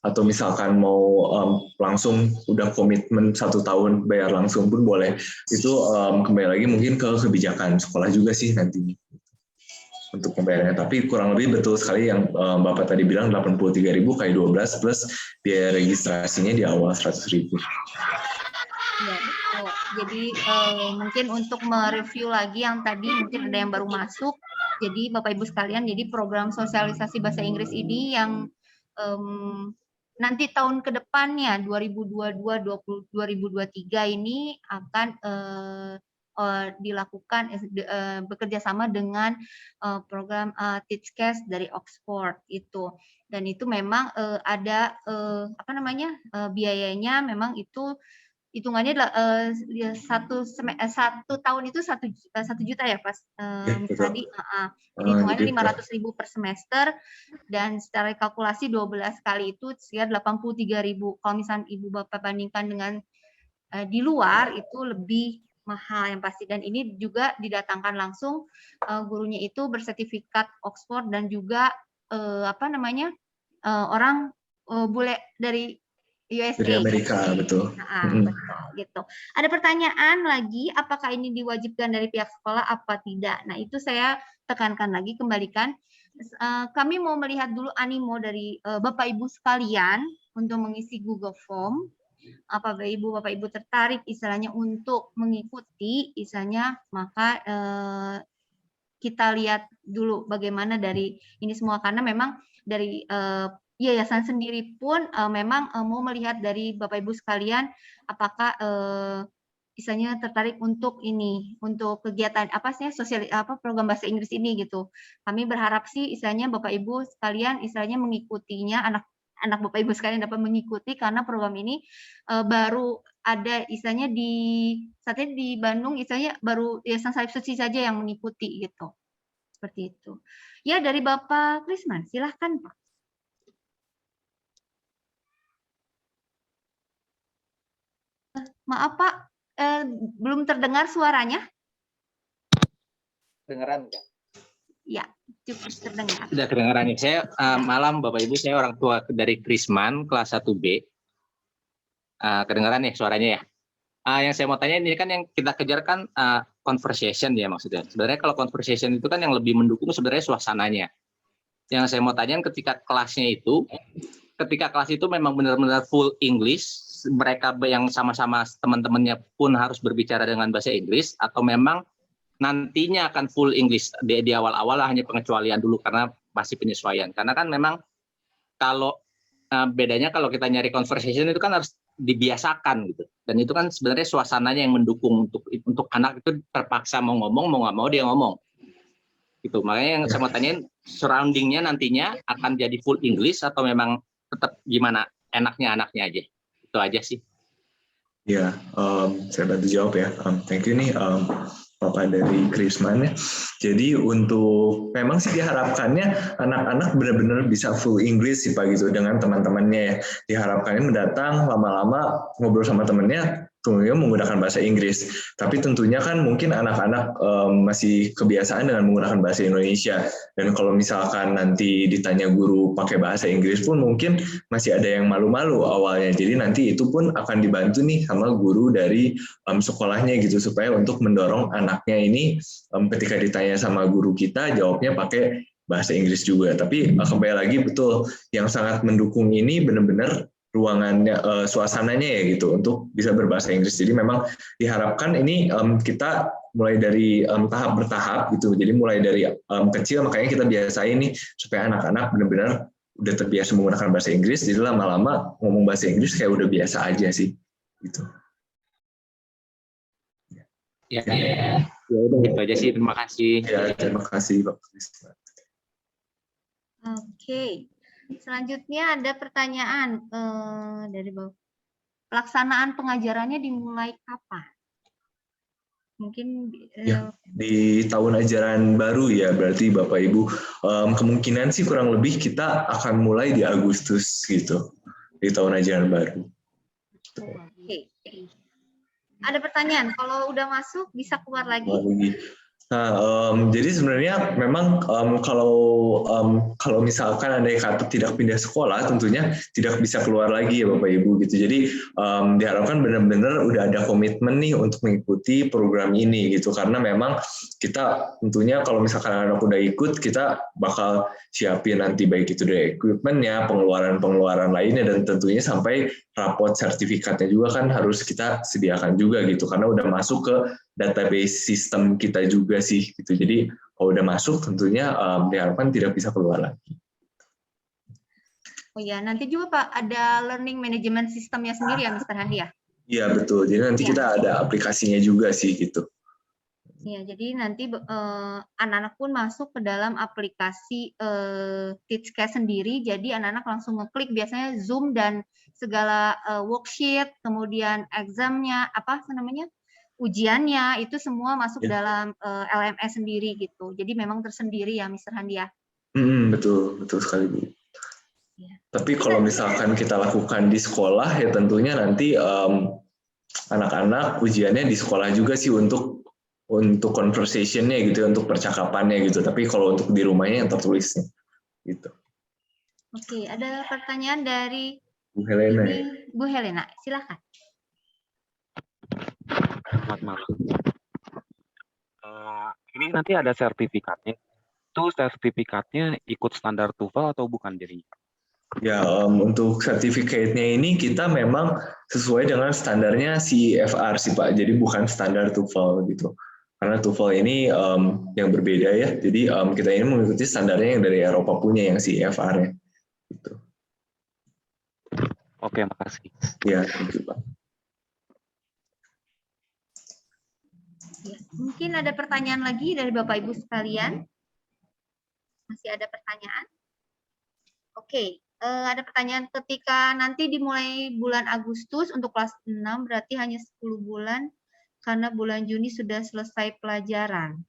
atau misalkan mau langsung udah komitmen 1 tahun bayar langsung pun boleh. Itu kembali lagi mungkin ke kebijakan sekolah juga sih nantinya untuk pembayarannya. Tapi kurang lebih betul sekali yang Bapak tadi bilang 83.000 kali 12 plus biaya registrasinya di awal 100.000. Ya, betul. Jadi mungkin untuk mereview lagi yang tadi mungkin ada yang baru masuk. Jadi Bapak Ibu sekalian, jadi program sosialisasi bahasa Inggris ini yang nanti tahun ke depannya 2022-2023 ini akan dilakukan bekerja sama dengan program Teachcast dari Oxford itu. Dan itu memang ada biayanya memang itu hitungannya satu tahun itu 1 juta ya, Pas tadi. Jadi hitungannya 500.000 per semester dan secara kalkulasi 12 kali itu sekitar 83.000. Kalau misalnya Ibu Bapak bandingkan dengan di luar itu lebih mahal yang pasti, dan ini juga didatangkan langsung gurunya itu bersertifikat Oxford dan juga orang bule dari USA. Dari Amerika, betul. Betul, gitu. Ada pertanyaan lagi, apakah ini diwajibkan dari pihak sekolah apa tidak? Nah, itu saya tekankan lagi, kembalikan. Kami mau melihat dulu animo dari Bapak Ibu sekalian untuk mengisi Google Form. Bapak Ibu tertarik istilahnya untuk mengikuti istilahnya, maka kita lihat dulu bagaimana dari ini semua, karena memang dari yayasan sendiri pun memang mau melihat dari Bapak Ibu sekalian apakah istilahnya tertarik untuk ini, untuk kegiatan program bahasa Inggris ini gitu. Kami berharap sih istilahnya Bapak Ibu sekalian istilahnya mengikutinya, anak Bapak Ibu sekalian dapat mengikuti, karena program ini baru ada istilahnya saat ini di Bandung istilahnya baru Yayasan Salib Suci saja yang mengikuti gitu. Seperti itu. Ya, dari Bapak Krisman, silahkan Pak. Maaf Pak, belum terdengar suaranya. Kedengeran nggak? Ya, cukup terdengar. Sudah kedengeran nih. Saya malam Bapak Ibu, saya orang tua dari Krisman kelas 1B. Kedengeran nih suaranya ya. Yang saya mau tanya ini kan yang kita kejar kan conversation ya maksudnya. Sebenarnya kalau conversation itu kan yang lebih mendukung sebenarnya suasananya. Yang saya mau tanya ketika kelas itu memang benar-benar full English, mereka yang sama-sama teman-temannya pun harus berbicara dengan bahasa Inggris, atau memang nantinya akan full English di awal-awal hanya pengecualian dulu karena masih penyesuaian. Karena kan memang kalau bedanya kalau kita nyari conversation itu kan harus dibiasakan gitu. Dan itu kan sebenarnya suasananya yang mendukung untuk anak itu terpaksa mau ngomong, mau nggak mau dia ngomong. Gitu. Makanya yang saya mau tanyain, surroundingnya nantinya akan jadi full English atau memang tetap gimana enaknya anaknya aja. Itu aja sih. Ya, saya bantu jawab ya. Thank you nih Bapak dari Krisman ya. Jadi untuk memang sih diharapkannya anak-anak benar-benar bisa full English sih Pak gitu dengan teman-temannya ya. Diharapkannya mendatang lama-lama ngobrol sama temannya tentunya menggunakan bahasa Inggris. Tapi tentunya kan mungkin anak-anak masih kebiasaan dengan menggunakan bahasa Indonesia. Dan kalau misalkan nanti ditanya guru pakai bahasa Inggris pun mungkin masih ada yang malu-malu awalnya. Jadi nanti itu pun akan dibantu nih sama guru dari sekolahnya gitu supaya untuk mendorong anaknya ini ketika ditanya sama guru kita jawabnya pakai bahasa Inggris juga. Tapi kembali lagi betul yang sangat mendukung ini benar-benar ruangannya, suasananya ya gitu untuk bisa berbahasa Inggris. Jadi memang diharapkan ini kita mulai dari tahap bertahap gitu. Jadi mulai dari kecil makanya kita biasain nih supaya anak-anak benar-benar udah terbiasa menggunakan bahasa Inggris. Jadi lama-lama ngomong bahasa Inggris kayak udah biasa aja sih gitu. Ya, itu aja sih. Terima kasih. Ya, terima kasih Pak. Oke. Selanjutnya ada pertanyaan dari Bapak. Pelaksanaan pengajarannya dimulai kapan? Mungkin Ya, di tahun ajaran baru ya, berarti Bapak Ibu kemungkinan sih kurang lebih kita akan mulai di Agustus gitu, di tahun ajaran baru. Oke. Ada pertanyaan, kalau udah masuk bisa keluar lagi? Nah, jadi sebenarnya memang kalau misalkan andai kata tidak pindah sekolah, tentunya tidak bisa keluar lagi ya Bapak Ibu gitu. Jadi diharapkan benar-benar udah ada komitmen nih untuk mengikuti program ini gitu. Karena memang kita tentunya kalau misalkan anak udah ikut, kita bakal siapin nanti baik itu dari equipment-nya, pengeluaran-pengeluaran lainnya, dan tentunya sampai raport sertifikatnya juga kan harus kita sediakan juga gitu. Karena udah masuk ke database sistem kita juga sih gitu. Jadi kalau udah masuk tentunya diharapkan tidak bisa keluar lagi. Oh ya, nanti juga Pak ada learning management sistemnya sendiri ya Mr. Handi ya? Iya betul. Jadi nanti kita ada aplikasinya juga sih gitu. Ya, jadi nanti anak-anak pun masuk ke dalam aplikasi Teachcast sendiri. Jadi anak-anak langsung ngeklik biasanya Zoom dan segala worksheet, kemudian examnya, apa namanya? Ujiannya itu semua masuk dalam LMS sendiri gitu. Jadi memang tersendiri ya, Mr. Handi ya. Betul sekali Bu. Ya. Tapi kalau misalkan kita lakukan di sekolah ya tentunya nanti anak-anak ujiannya di sekolah juga sih untuk conversation-nya gitu, untuk percakapannya gitu. Tapi kalau untuk di rumahnya yang tertulisnya gitu. Oke, ada pertanyaan dari Bu Helena. Bu Helena, silakan. Selamat malam. Ini nanti ada sertifikatnya. Itu sertifikatnya ikut standar TOEFL atau bukan jadi? Ya, untuk sertifikatnya ini kita memang sesuai dengan standarnya CFR sih Pak. Jadi bukan standar TOEFL gitu. Karena TOEFL ini yang berbeda ya. Jadi kita ini mengikuti standarnya yang dari Eropa punya yang CFR ya. Gitu. Oke, makasih. Ya, thank you Pak. Ya, mungkin ada pertanyaan lagi dari Bapak Ibu sekalian? Masih ada pertanyaan? Oke, ada pertanyaan ketika nanti dimulai bulan Agustus untuk kelas 6 berarti hanya 10 bulan karena bulan Juni sudah selesai pelajaran.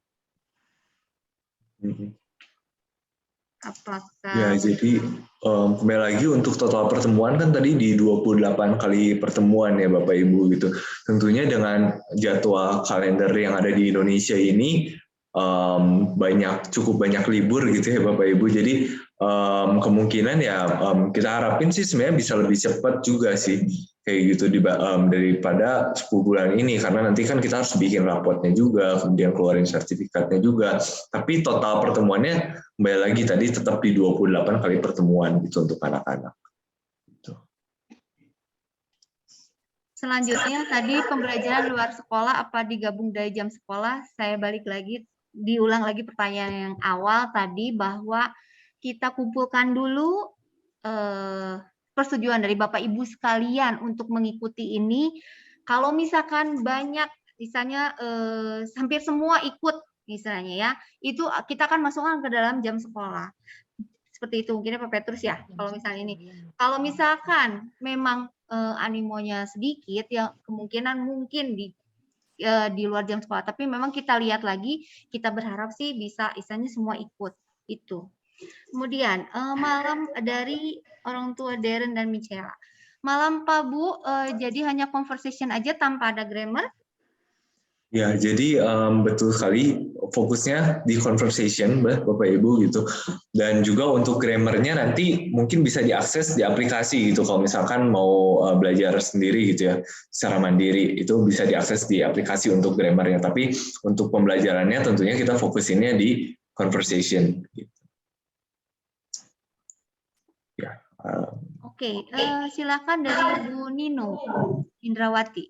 Apakah ya jadi kembali lagi untuk total pertemuan kan tadi di 28 kali pertemuan ya Bapak Ibu gitu. Tentunya dengan jadwal kalender yang ada di Indonesia ini cukup banyak libur gitu ya Bapak Ibu. Jadi kemungkinan ya kita harapin sih sebenarnya bisa lebih cepat juga sih kayak gitu daripada 10 bulan ini, karena nanti kan kita harus bikin raportnya juga, kemudian keluarin sertifikatnya juga. Tapi total pertemuannya kembali lagi tadi tetap di 28 kali pertemuan gitu untuk anak-anak. Gitu. Selanjutnya tadi pembelajaran luar sekolah apa digabung dari jam sekolah? Saya balik lagi, diulang lagi pertanyaan yang awal tadi bahwa kita kumpulkan dulu persetujuan dari Bapak Ibu sekalian untuk mengikuti ini. Kalau misalkan banyak, misalnya hampir semua ikut misalnya ya, itu kita akan masukkan ke dalam jam sekolah. Seperti itu mungkin Pak Petrus ya, kalau misalnya ini. Kalau misalkan memang animonya sedikit, ya kemungkinan mungkin di luar jam sekolah. Tapi memang kita lihat lagi, kita berharap sih bisa istilahnya semua ikut itu. Kemudian malam dari orang tua Darren dan Michela. Malam Pak Bu, jadi hanya conversation aja tanpa ada grammar? Ya, jadi betul sekali fokusnya di conversation Bapak Ibu gitu. Dan juga untuk grammarnya nanti mungkin bisa diakses di aplikasi gitu. Kalau misalkan mau belajar sendiri gitu ya, secara mandiri itu bisa diakses di aplikasi untuk grammarnya. Tapi untuk pembelajarannya tentunya kita fokusinnya di conversation gitu. Oke, silakan dari Bu Nino Indrawati.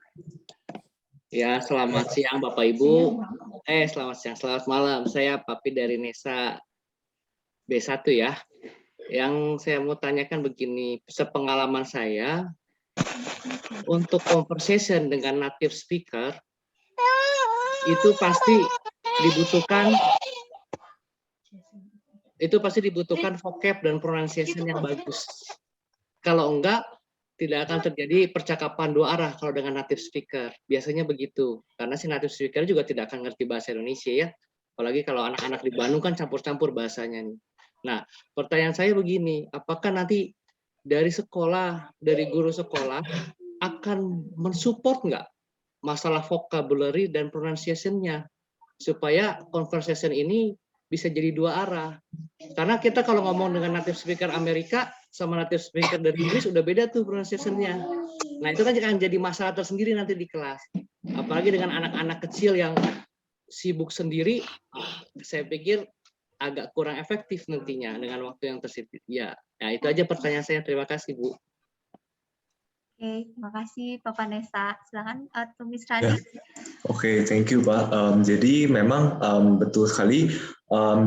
Ya, selamat siang Bapak Ibu. Selamat siang, selamat malam. Saya Papi dari Nesa B1 ya. Yang saya mau tanyakan begini, sepengalaman saya untuk conversation dengan native speaker itu pasti dibutuhkan vocab dan pronunciation yang bagus. Kalau enggak, tidak akan terjadi percakapan dua arah kalau dengan native speaker. Biasanya begitu. Karena si native speaker juga tidak akan ngerti bahasa Indonesia ya. Apalagi kalau anak-anak di Bandung kan campur-campur bahasanya nih. Nah, pertanyaan saya begini, apakah nanti dari guru sekolah akan mensupport nggak masalah vocabulary dan pronunciation-nya supaya conversation ini bisa jadi dua arah. Karena kita kalau ngomong dengan native speaker Amerika sama native speaker dari Inggris udah beda tuh pronunciation-nya. Nah, itu kan akan jadi masalah tersendiri nanti di kelas. Apalagi dengan anak-anak kecil yang sibuk sendiri, saya pikir agak kurang efektif nantinya dengan waktu yang tersedia. Ya, itu aja pertanyaan saya. Terima kasih, Bu. Oke, terima kasih Bapak Nesa. Silakan Miss Rani. Oke, thank you Pak. Jadi memang betul sekali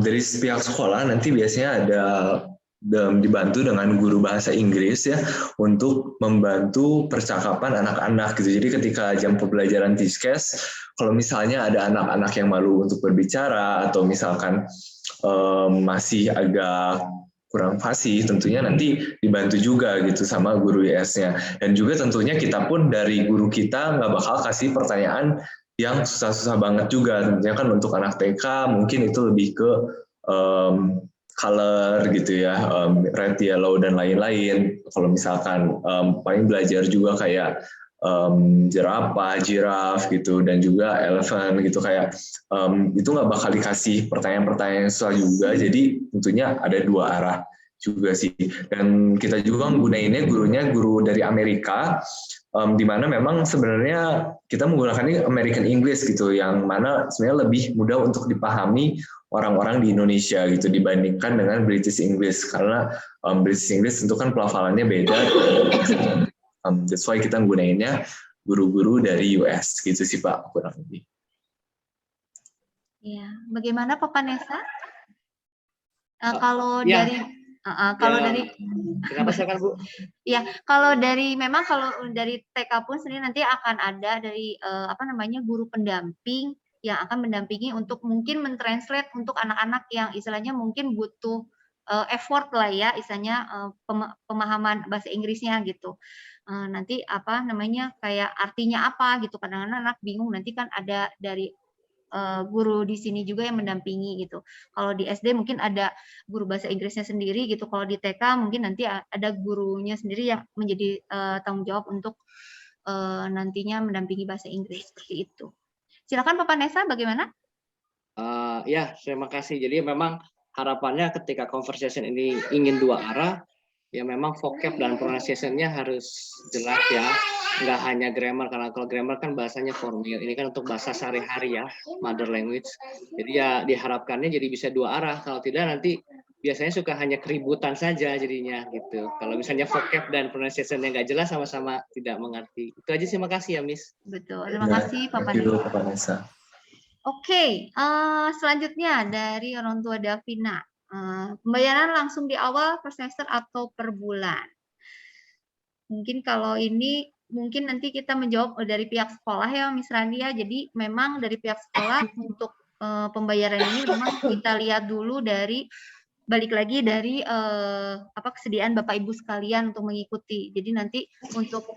dari pihak sekolah nanti biasanya ada dibantu dengan guru bahasa Inggris ya untuk membantu percakapan anak-anak gitu. Jadi ketika jam pembelajaran Teachcast, kalau misalnya ada anak-anak yang malu untuk berbicara atau misalkan masih agak kurang fasih, tentunya nanti dibantu juga gitu sama guru IS-nya. Dan juga tentunya kita pun dari guru kita nggak bakal kasih pertanyaan yang susah-susah banget juga. Tentunya kan untuk anak TK mungkin itu lebih ke color gitu ya, red, yellow, dan lain-lain. Kalau misalkan paling belajar juga kayak jerapah, giraffe gitu, dan juga elephant gitu kayak itu nggak bakal dikasih pertanyaan-pertanyaan yang susah juga. Jadi tentunya ada dua arah juga sih. Dan kita juga menggunainnya guru dari Amerika, di mana memang sebenarnya kita menggunakan American English gitu, yang mana sebenarnya lebih mudah untuk dipahami orang-orang di Indonesia gitu dibandingkan dengan British English, karena British English tentu kan pelafalannya beda. That's why kita menggunainnya guru-guru dari US gitu sih Pak, kurang lebih. Ya, bagaimana Pak Nesa? Kalau Ya. dari Kenapa silakan Bu? ya, kalau dari TK pun sendiri nanti akan ada dari guru pendamping yang akan mendampingi untuk mungkin mentranslate untuk anak-anak yang istilahnya mungkin butuh effort lah ya, istilahnya pemahaman bahasa Inggrisnya gitu. Nanti kayak artinya apa gitu, kadang-kadang anak bingung, nanti kan ada dari guru di sini juga yang mendampingi gitu. Kalau di SD mungkin ada guru bahasa Inggrisnya sendiri gitu. Kalau di TK mungkin nanti ada gurunya sendiri yang menjadi tanggung jawab untuk nantinya mendampingi bahasa Inggris seperti itu. Silakan Bapak Nesa, bagaimana? Ya, terima kasih. Jadi memang harapannya ketika conversation ini ingin dua arah, ya memang vocab dan pronunciation-nya harus jelas ya. Nggak hanya grammar, karena kalau grammar kan bahasanya formal. Ini kan untuk bahasa sehari-hari ya, mother language. Jadi ya diharapkannya jadi bisa dua arah. Kalau tidak nanti biasanya suka hanya keributan saja jadinya gitu. Kalau misalnya vocab dan pronunciation-nya nggak jelas, sama-sama tidak mengerti. Itu aja, terima kasih ya Miss. Betul, terima kasih Pak Nesa. Oke, selanjutnya dari orang tua Davina. Pembayaran langsung di awal per semester atau per bulan? Mungkin kalau ini mungkin nanti kita menjawab dari pihak sekolah ya Miss Randi ya. Jadi memang dari pihak sekolah untuk pembayaran ini memang kita lihat dulu dari balik lagi dari kesediaan Bapak Ibu sekalian untuk mengikuti. Jadi nanti untuk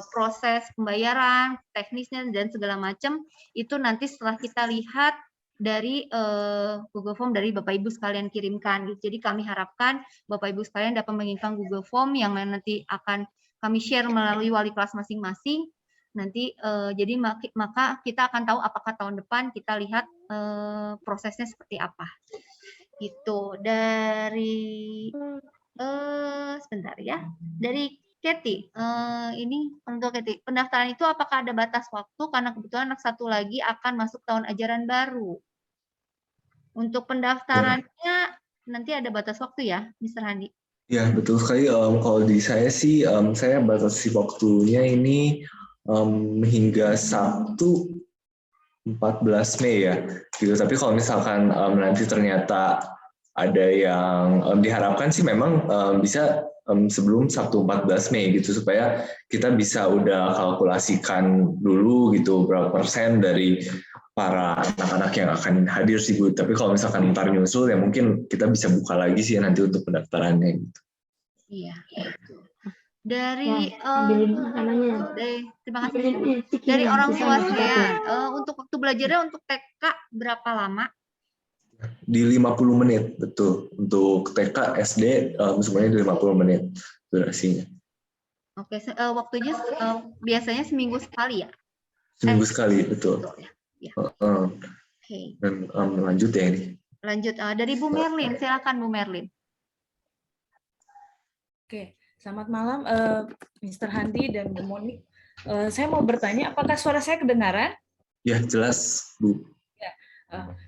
proses pembayaran, teknisnya dan segala macam itu nanti setelah kita lihat dari Google Form dari Bapak Ibu sekalian kirimkan. Jadi kami harapkan Bapak Ibu sekalian dapat mengirimkan Google Form yang nanti akan kami share melalui wali kelas masing-masing. Nanti jadi maka kita akan tahu apakah tahun depan kita lihat prosesnya seperti apa. Gitu. Dari sebentar ya. Dari Keti, ini untuk Keti, pendaftaran itu apakah ada batas waktu karena kebetulan anak satu lagi akan masuk tahun ajaran baru. Untuk pendaftarannya nanti ada batas waktu ya, Mr. Handi? Ya, betul sekali. Kalau di saya sih, saya batasi waktunya ini hingga Sabtu 14 Mei ya. Gitu. Tapi kalau misalkan nanti ternyata ada yang diharapkan sih memang bisa sebelum Sabtu 14 Mei gitu supaya kita bisa udah kalkulasikan dulu gitu berapa persen dari para anak-anak yang akan hadir sih Bu. Tapi kalau misalkan ntar nyusul ya mungkin kita bisa buka lagi sih nanti untuk pendaftarannya gitu. Iya. Dari ambilin makanannya. terima kasih. Dari orang tua sekalian, untuk waktu belajarnya untuk TK berapa lama? Di 50 menit, betul. Untuk TK, SD, semuanya di 50 menit durasinya. Oke, waktunya biasanya seminggu sekali ya? Seminggu sekali, betul. Ya. Oke. Dan lanjut ya ini. Lanjut, dari Bu Merlin, silakan Bu Merlin. Oke, selamat malam Mr. Handi dan Bu Monik. Saya mau bertanya, apakah suara saya kedengaran? Ya, jelas, Bu. Ya.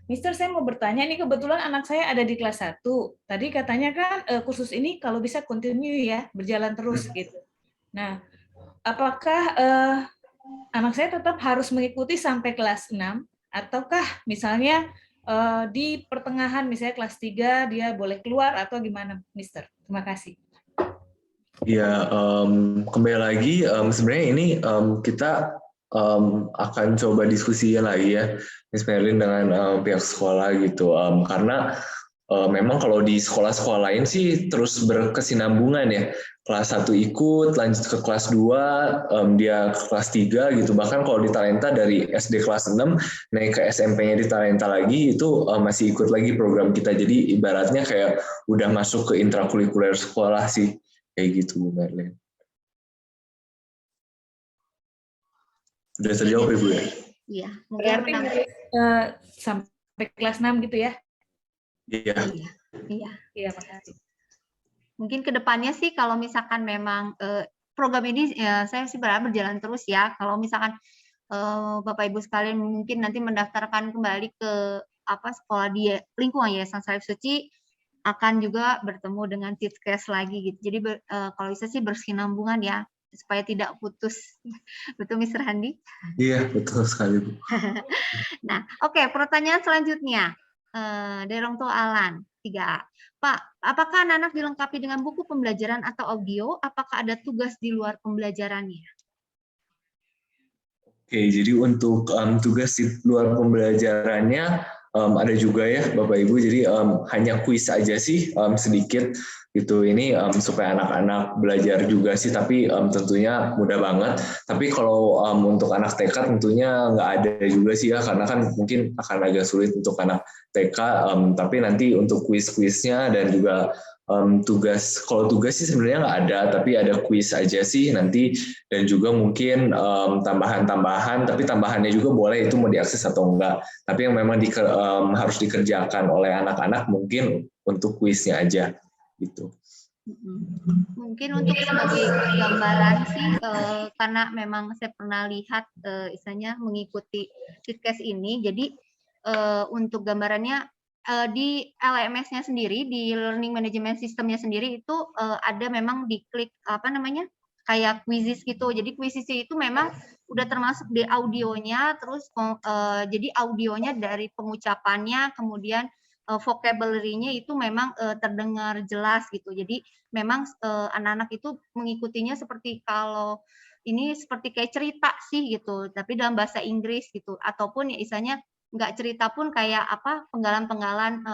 Mister, saya mau bertanya, ini kebetulan anak saya ada di kelas 1. Tadi katanya kan kursus ini kalau bisa continue ya, berjalan terus gitu. Nah, apakah anak saya tetap harus mengikuti sampai kelas 6, ataukah misalnya di pertengahan, misalnya kelas 3, dia boleh keluar atau gimana, Mister? Terima kasih. Ya, kembali lagi, sebenarnya ini kita akan coba diskusi lagi ya, Miss Merlin dengan pihak sekolah gitu, karena memang kalau di sekolah-sekolah lain sih terus berkesinambungan ya, kelas 1 ikut, lanjut ke kelas 2, dia ke kelas 3 gitu, bahkan kalau di Talenta dari SD kelas 6 naik ke SMP-nya di Talenta lagi itu masih ikut lagi program kita, jadi ibaratnya kayak udah masuk ke intrakurikuler sekolah sih. Kayak gitu, Bu Merlin. Sudah terjawab, Ibu ya? Iya. Berarti sampai kelas 6 gitu ya? Iya. Iya, makasih. Mungkin ke depannya sih kalau misalkan memang program ini saya sih berharap berjalan terus ya. Kalau misalkan Bapak Ibu sekalian mungkin nanti mendaftarkan kembali ke sekolah di lingkungan Yayasan Salib Suci, akan juga bertemu dengan Teachcast lagi gitu. Jadi kalau bisa sih bersinambungan ya, supaya tidak putus. Betul, Mr. Handi? Iya, betul sekali, Bu. Nah, oke, pertanyaan selanjutnya dari orang tua Alan, 3A. Pak, apakah anak-anak dilengkapi dengan buku pembelajaran atau audio? Apakah ada tugas di luar pembelajarannya? Oke, jadi untuk tugas di luar pembelajarannya ada juga ya Bapak Ibu, jadi hanya kuis aja sih sedikit gitu, ini supaya anak-anak belajar juga sih, tapi tentunya mudah banget. Tapi kalau untuk anak TK tentunya nggak ada juga sih ya, karena kan mungkin akan agak sulit untuk anak TK, tapi nanti untuk kuis-kuisnya dan juga kalau tugas sih sebenarnya nggak ada, tapi ada kuis aja sih nanti, dan juga mungkin tambahan-tambahan, tapi tambahannya juga boleh itu mau diakses atau enggak, tapi yang memang harus dikerjakan oleh anak-anak mungkin untuk kuisnya aja gitu. Mungkin untuk sebagai gambaran sih, karena memang saya pernah lihat istilahnya mengikuti Teachcast ini, jadi untuk gambarannya di LMS-nya sendiri, di Learning Management System-nya sendiri itu ada memang diklik kayak quizzes gitu. Jadi quizzes itu memang udah termasuk di audionya, terus jadi audionya dari pengucapannya, kemudian vocabulary-nya itu memang terdengar jelas gitu. Jadi memang anak-anak itu mengikutinya seperti kalau ini seperti kayak cerita sih gitu, tapi dalam bahasa Inggris gitu, ataupun ya istilahnya nggak cerita pun kayak penggalan-penggalan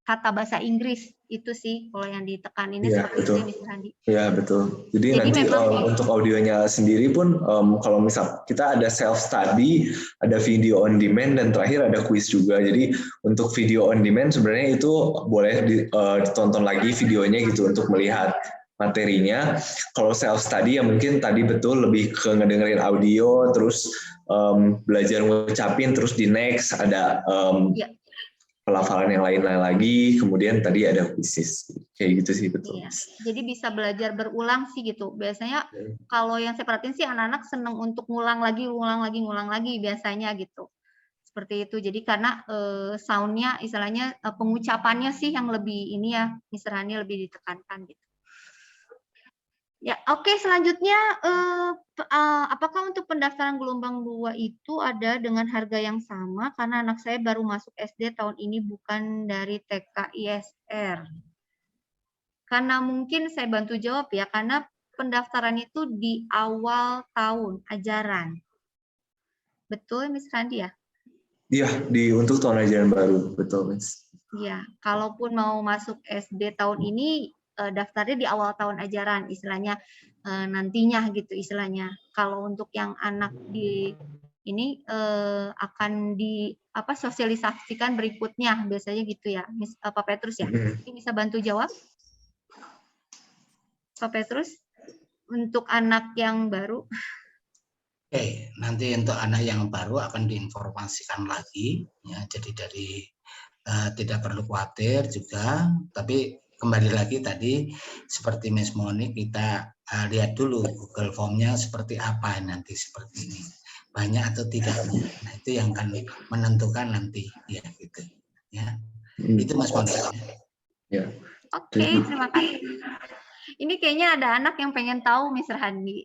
kata bahasa Inggris itu sih kalau yang ditekan ini ya, seperti betul. itu, Mr. Handi. Ya betul. Jadi nanti untuk audionya sendiri pun kalau misal kita ada self study, ada video on demand, dan terakhir ada quiz juga. Jadi untuk video on demand sebenarnya itu boleh ditonton lagi videonya gitu untuk melihat materinya. Kalau self study ya mungkin tadi betul lebih ke ngedengerin audio, terus belajar ngucapin, terus di next ada pelafalan yang lain-lain lagi, kemudian tadi ada quizzes, kayak gitu sih, betul. Iya. Jadi bisa belajar berulang sih gitu. Biasanya kalau yang saya perhatiin sih anak-anak seneng untuk ngulang lagi biasanya gitu. seperti itu. Jadi karena sound-nya istilahnya pengucapannya sih yang lebih ini ya, Mr. Hani lebih ditekankan gitu. Ya, oke, selanjutnya apakah untuk pendaftaran gelombang 2 itu ada dengan harga yang sama karena anak saya baru masuk SD tahun ini bukan dari TK ISR? Karena mungkin saya bantu jawab ya, karena pendaftaran itu di awal tahun ajaran. Betul, Miss Randi ya? Iya, untuk tahun ajaran baru, betul, Miss. Iya, kalaupun mau masuk SD tahun ini, daftarnya di awal tahun ajaran, istilahnya nantinya gitu istilahnya. Kalau untuk yang anak di ini akan sosialisasikan berikutnya, biasanya gitu ya, Pak Petrus ya. Ini bisa bantu jawab, Pak Petrus, untuk anak yang baru. Oke, nanti untuk anak yang baru akan diinformasikan lagi, ya. Jadi tidak perlu khawatir juga, tapi kembali lagi tadi seperti Miss Moni, kita lihat dulu Google Form-nya seperti apa nanti seperti ini, banyak atau tidak. Nah, itu yang akan menentukan nanti ya gitu ya. Itu Mas Moni. Ya. Oke, terima kasih. Ini kayaknya ada anak yang pengen tahu, Mr. Handi.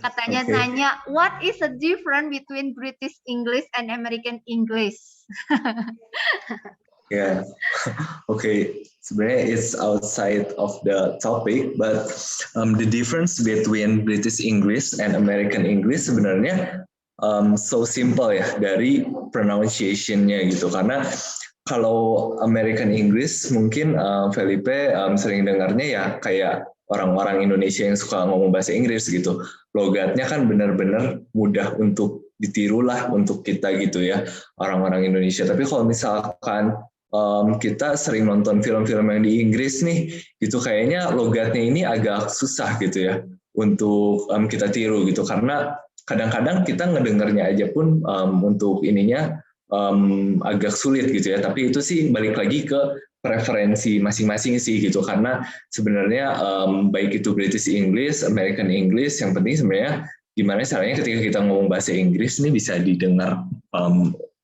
Katanya nanya, what is the difference between British English and American English? Yeah, okay. Sebenarnya it's outside of the topic, but the difference between British English and American English sebenarnya so simple ya, dari pronunciation-nya gitu. Karena kalau American English mungkin Felipe sering dengarnya ya kayak orang-orang Indonesia yang suka ngomong bahasa Inggris gitu. Logatnya kan benar-benar mudah untuk ditiru lah untuk kita gitu ya, orang-orang Indonesia. Tapi kalau misalkan kita sering nonton film-film yang di Inggris nih, gitu kayaknya logatnya ini agak susah gitu ya untuk kita tiru gitu, karena kadang-kadang kita ngedengarnya aja pun untuk ininya agak sulit gitu ya. Tapi itu sih balik lagi ke preferensi masing-masing sih gitu, karena sebenarnya baik itu British English, American English, yang penting sebenarnya gimana caranya ketika kita ngomong bahasa Inggris ini bisa didengar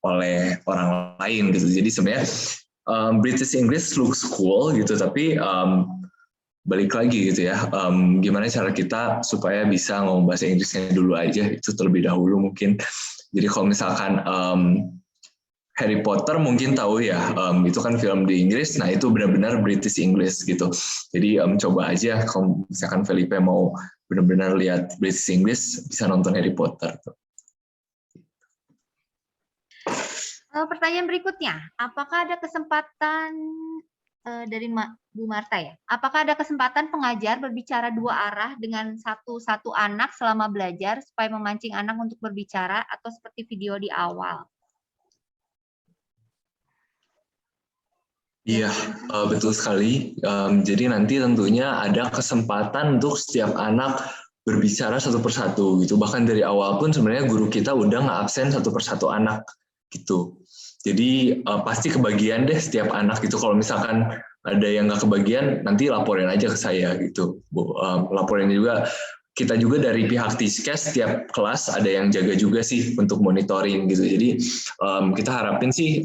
oleh orang lain gitu. Jadi sebenarnya British English looks cool gitu, tapi balik lagi gitu ya, gimana cara kita supaya bisa ngomong bahasa Inggrisnya dulu aja, itu terlebih dahulu mungkin. Jadi kalau misalkan Harry Potter mungkin tahu ya, itu kan film di Inggris, nah itu benar-benar British English gitu. Jadi coba aja kalau misalkan Felipe mau benar-benar lihat British English, bisa nonton Harry Potter. Pertanyaan berikutnya, apakah ada kesempatan dari Bu Marta ya? Apakah ada kesempatan pengajar berbicara dua arah dengan satu anak selama belajar supaya memancing anak untuk berbicara atau seperti video di awal? Iya, betul sekali. Jadi nanti tentunya ada kesempatan untuk setiap anak berbicara satu persatu gitu. Bahkan dari awal pun sebenarnya guru kita udah nge-absen satu persatu anak gitu. Jadi pasti kebagian deh setiap anak gitu. Kalau misalkan ada yang nggak kebagian, nanti laporin aja ke saya gitu. Laporin juga, kita juga dari pihak Tiskes setiap kelas ada yang jaga juga sih untuk monitoring gitu. Jadi kita harapin sih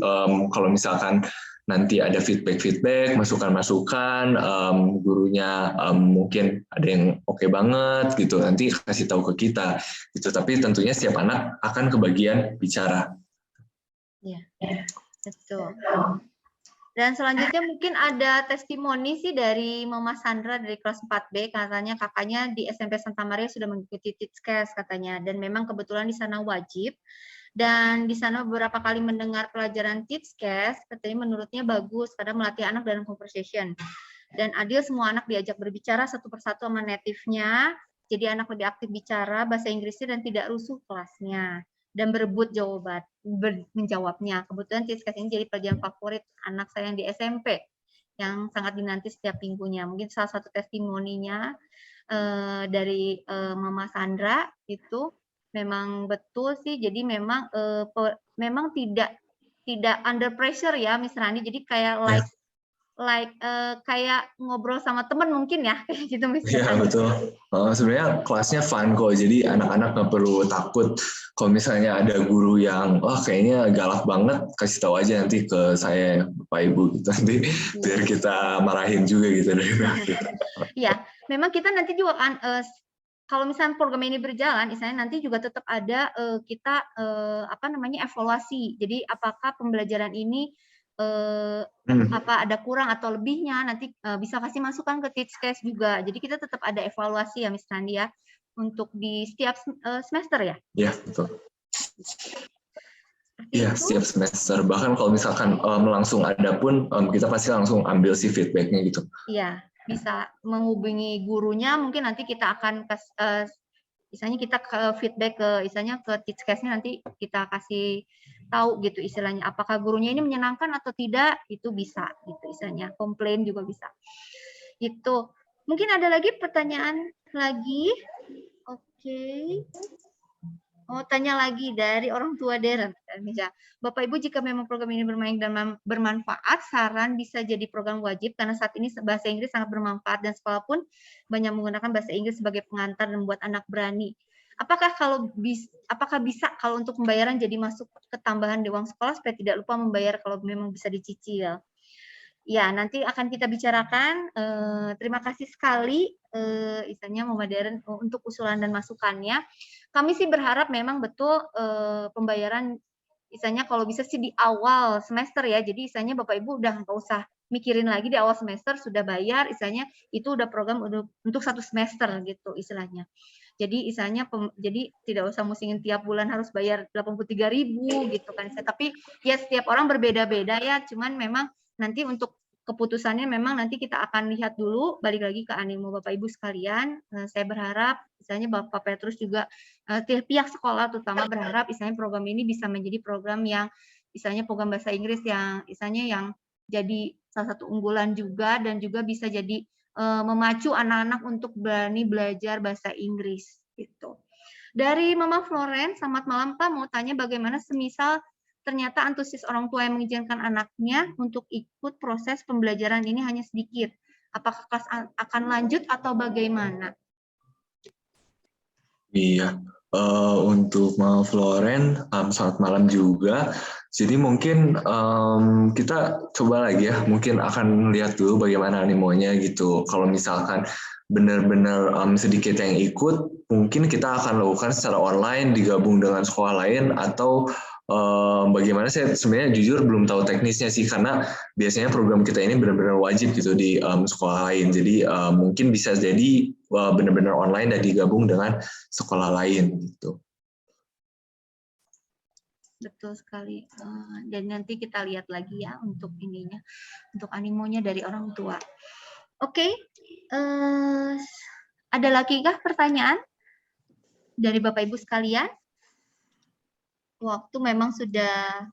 kalau misalkan nanti ada feedback, masukan-masukan, gurunya mungkin ada yang oke banget gitu, nanti kasih tahu ke kita gitu. Tapi tentunya setiap anak akan kebagian bicara. Iya, betul. Dan selanjutnya mungkin ada testimoni sih dari Mama Sandra dari kelas 4B, katanya kakaknya di SMP Santa Maria sudah mengikuti Tiskes katanya, dan memang kebetulan di sana wajib. Dan di sana beberapa kali mendengar pelajaran Tiskes, katanya menurutnya bagus karena melatih anak dalam conversation. Dan adil, semua anak diajak berbicara satu persatu sama native-nya, jadi anak lebih aktif bicara bahasa Inggrisnya dan tidak rusuh kelasnya. Dan berebut menjawabnya. Kebetulan Tiskes ini jadi pelajaran favorit anak saya yang di SMP, yang sangat dinanti setiap minggunya. Mungkin salah satu testimoninya dari Mama Sandra itu memang betul sih. Jadi memang memang tidak under pressure ya, Miss Rani. Jadi kayak kayak ngobrol sama temen mungkin ya, kayak gitu Iya misalnya. betul. Sebenarnya kelasnya fun kok, jadi anak-anak nggak perlu takut kalau misalnya ada guru yang kayaknya galak banget, kasih tahu aja nanti ke saya Bapak Ibu gitu, nanti biar kita marahin juga gitu dari belakang. Iya, memang kita nanti juga kan kalau misalnya program ini berjalan, misalnya nanti juga tetap ada kita evaluasi. Jadi apakah pembelajaran ini apa ada kurang atau lebihnya, nanti bisa kasih masukan ke Teachcast juga. Jadi kita tetap ada evaluasi ya Miss Randi ya, untuk di setiap semester ya. Iya betul. Iya setiap semester. Bahkan kalau misalkan langsung ada pun kita pasti langsung ambil si feedbacknya gitu. Iya, bisa menghubungi gurunya. Mungkin nanti kita akan misalnya kita ke feedback ke Teachcast-nya, nanti kita kasih tahu gitu istilahnya apakah gurunya ini menyenangkan atau tidak, itu bisa gitu istilahnya, komplain juga bisa. Itu mungkin ada lagi pertanyaan lagi. Oke. Mau tanya lagi dari orang tua Darren. Bapak Ibu, jika memang program ini bermanfaat, saran bisa jadi program wajib karena saat ini bahasa Inggris sangat bermanfaat dan sekolah pun banyak menggunakan bahasa Inggris sebagai pengantar dan membuat anak berani. Apakah bisa kalau untuk pembayaran jadi masuk ke tambahan di uang sekolah supaya tidak lupa membayar kalau memang bisa dicicil? Ya, nanti akan kita bicarakan. Terima kasih sekali, misalnya Mama Darren untuk usulan dan masukannya. Kami sih berharap memang betul pembayaran, misalnya kalau bisa sih di awal semester ya. Jadi misalnya Bapak Ibu udah nggak usah mikirin lagi di awal semester sudah bayar, misalnya itu udah program untuk 1 semester gitu istilahnya. Jadi misalnya jadi tidak usah musingin tiap bulan harus bayar 83.000 gitu kan. Tapi ya setiap orang berbeda-beda ya, cuman memang nanti untuk keputusannya memang nanti kita akan lihat dulu, balik lagi ke animo Bapak Ibu sekalian. Saya berharap misalnya Bapak Petrus juga pihak sekolah terutama berharap misalnya program ini bisa menjadi program yang misalnya program bahasa Inggris yang misalnya yang jadi salah satu unggulan juga, dan juga bisa jadi memacu anak-anak untuk berani belajar bahasa Inggris gitu. Dari Mama Florence, selamat malam Pak, mau tanya bagaimana semisal ternyata antusias orang tua yang mengizinkan anaknya untuk ikut proses pembelajaran ini hanya sedikit. Apakah kelas akan lanjut atau bagaimana? Iya, untuk Mama Floren, selamat malam juga. Jadi mungkin kita coba lagi ya, mungkin akan lihat dulu bagaimana animonya gitu. Kalau misalkan benar-benar sedikit yang ikut, mungkin kita akan lakukan secara online, digabung dengan sekolah lain, atau bagaimana, saya sebenarnya jujur belum tahu teknisnya sih, karena biasanya program kita ini benar-benar wajib gitu di sekolah lain. Jadi mungkin bisa jadi benar-benar online dan digabung dengan sekolah lain gitu. Betul sekali. Dan nanti kita lihat lagi ya untuk ininya, untuk animonya dari orang tua. Oke, ada lagi kah pertanyaan dari Bapak Ibu sekalian? Waktu memang sudah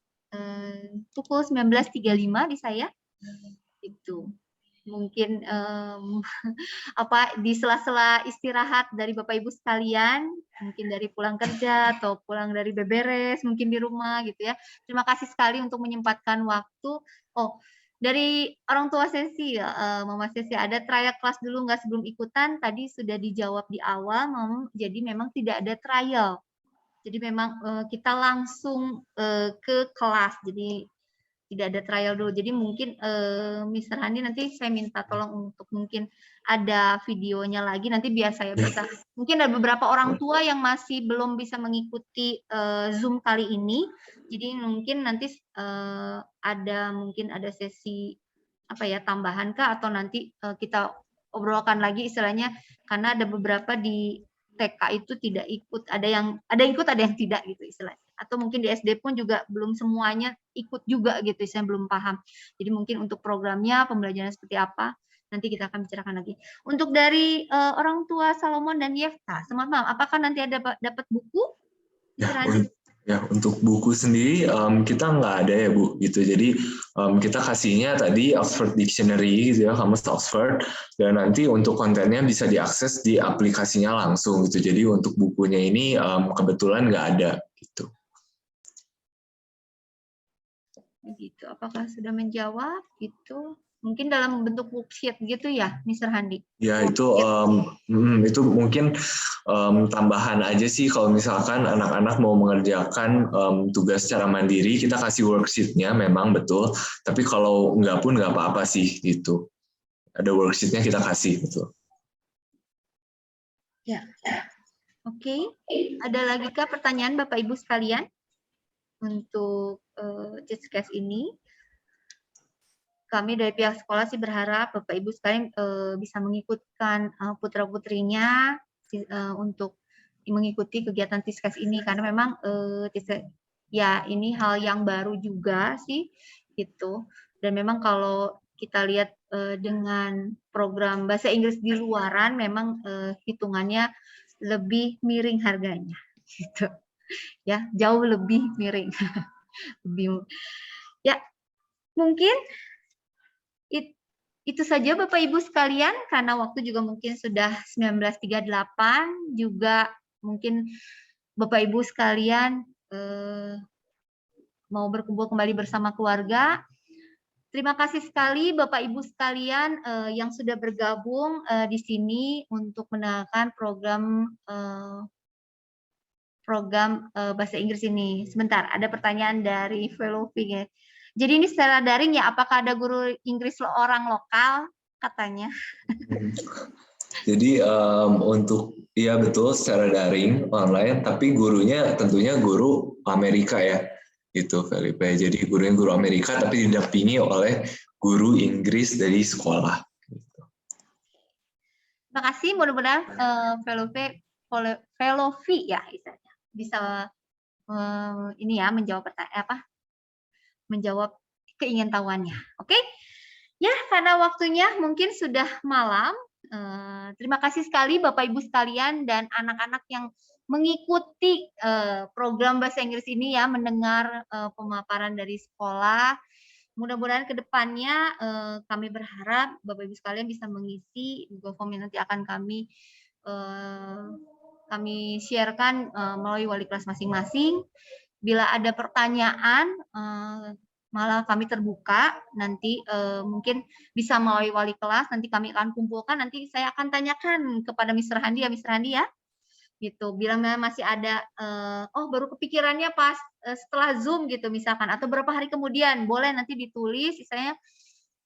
pukul 19.35 di saya. Itu mungkin di sela-sela istirahat dari Bapak Ibu sekalian, mungkin dari pulang kerja atau pulang dari beberes mungkin di rumah gitu ya. Terima kasih sekali untuk menyempatkan waktu. Dari orang tua Sesi, Mama Sesi, ada trial kelas dulu nggak sebelum ikutan? Tadi sudah dijawab di awal, jadi memang tidak ada trial. Jadi memang kita langsung ke kelas, jadi tidak ada trial dulu. Jadi mungkin Mr. Handi nanti saya minta tolong untuk mungkin ada videonya lagi, nanti biar saya bisa. Mungkin ada beberapa orang tua yang masih belum bisa mengikuti Zoom kali ini, jadi mungkin nanti ada sesi tambahan kah, atau nanti kita obrolkan lagi istilahnya, karena ada beberapa di TK itu tidak ikut, ada yang ikut, ada yang tidak gitu istilahnya. Atau mungkin di SD pun juga belum semuanya ikut juga gitu, saya belum paham. Jadi mungkin untuk programnya, pembelajaran seperti apa, nanti kita akan bicarakan lagi. Untuk dari orang tua Salomon dan Yefta, selamat malam. Apakah nanti ada dapat buku? Ya, untuk buku sendiri kita nggak ada ya Bu, gitu. Jadi kita kasihnya tadi Oxford Dictionary gitu ya, Kamus Oxford, dan nanti untuk kontennya bisa diakses di aplikasinya langsung gitu. Jadi untuk bukunya ini kebetulan nggak ada gitu. Begitu. Apakah sudah menjawab? Gitu, Mungkin dalam bentuk worksheet gitu ya, Mr. Handi? Ya itu mungkin tambahan aja sih kalau misalkan anak-anak mau mengerjakan tugas secara mandiri, kita kasih worksheet-nya memang betul. Tapi kalau nggak pun nggak apa-apa sih gitu. Ada worksheet-nya kita kasih betul. Ya, oke. Ada lagi kah pertanyaan Bapak Ibu sekalian untuk Teachcast ini? Kami dari pihak sekolah sih berharap Bapak Ibu sekalian bisa mengikutkan putra-putrinya untuk mengikuti kegiatan Teachcast ini, karena memang ya ini hal yang baru juga sih gitu. Dan memang kalau kita lihat dengan program bahasa Inggris di luaran, memang hitungannya lebih miring harganya gitu ya, jauh lebih miring. Ya, mungkin itu saja Bapak Ibu sekalian, karena waktu juga mungkin sudah 19.38, juga mungkin Bapak Ibu sekalian mau berkumpul kembali bersama keluarga. Terima kasih sekali Bapak Ibu sekalian yang sudah bergabung di sini untuk mendengarkan program bahasa Inggris ini. Sebentar, ada pertanyaan dari Velovi ya. Jadi ini secara daring ya, apakah ada guru Inggris orang lokal katanya? Jadi untuk ya betul secara daring online, tapi gurunya tentunya guru Amerika ya, gitu Felipe. Jadi gurunya guru Amerika tapi didampingi oleh guru Inggris dari sekolah. Gitu. Terima kasih, mudah-mudahan Velovi ya bisa ini ya menjawab menjawab keingintahuannya. Oke? Ya, karena waktunya mungkin sudah malam. Terima kasih sekali Bapak Ibu sekalian dan anak-anak yang mengikuti program bahasa Inggris ini ya, mendengar pemaparan dari sekolah. Mudah-mudahan ke depannya kami berharap Bapak Ibu sekalian bisa mengisi Google Form yang nanti akan kami sharekan melalui wali kelas masing-masing. Bila ada pertanyaan, malah kami terbuka, nanti mungkin bisa melalui wali kelas, nanti kami akan kumpulkan, nanti saya akan tanyakan kepada Mr. Handi ya, gitu. Bila masih ada, baru kepikirannya pas setelah Zoom gitu misalkan, atau berapa hari kemudian, boleh nanti ditulis,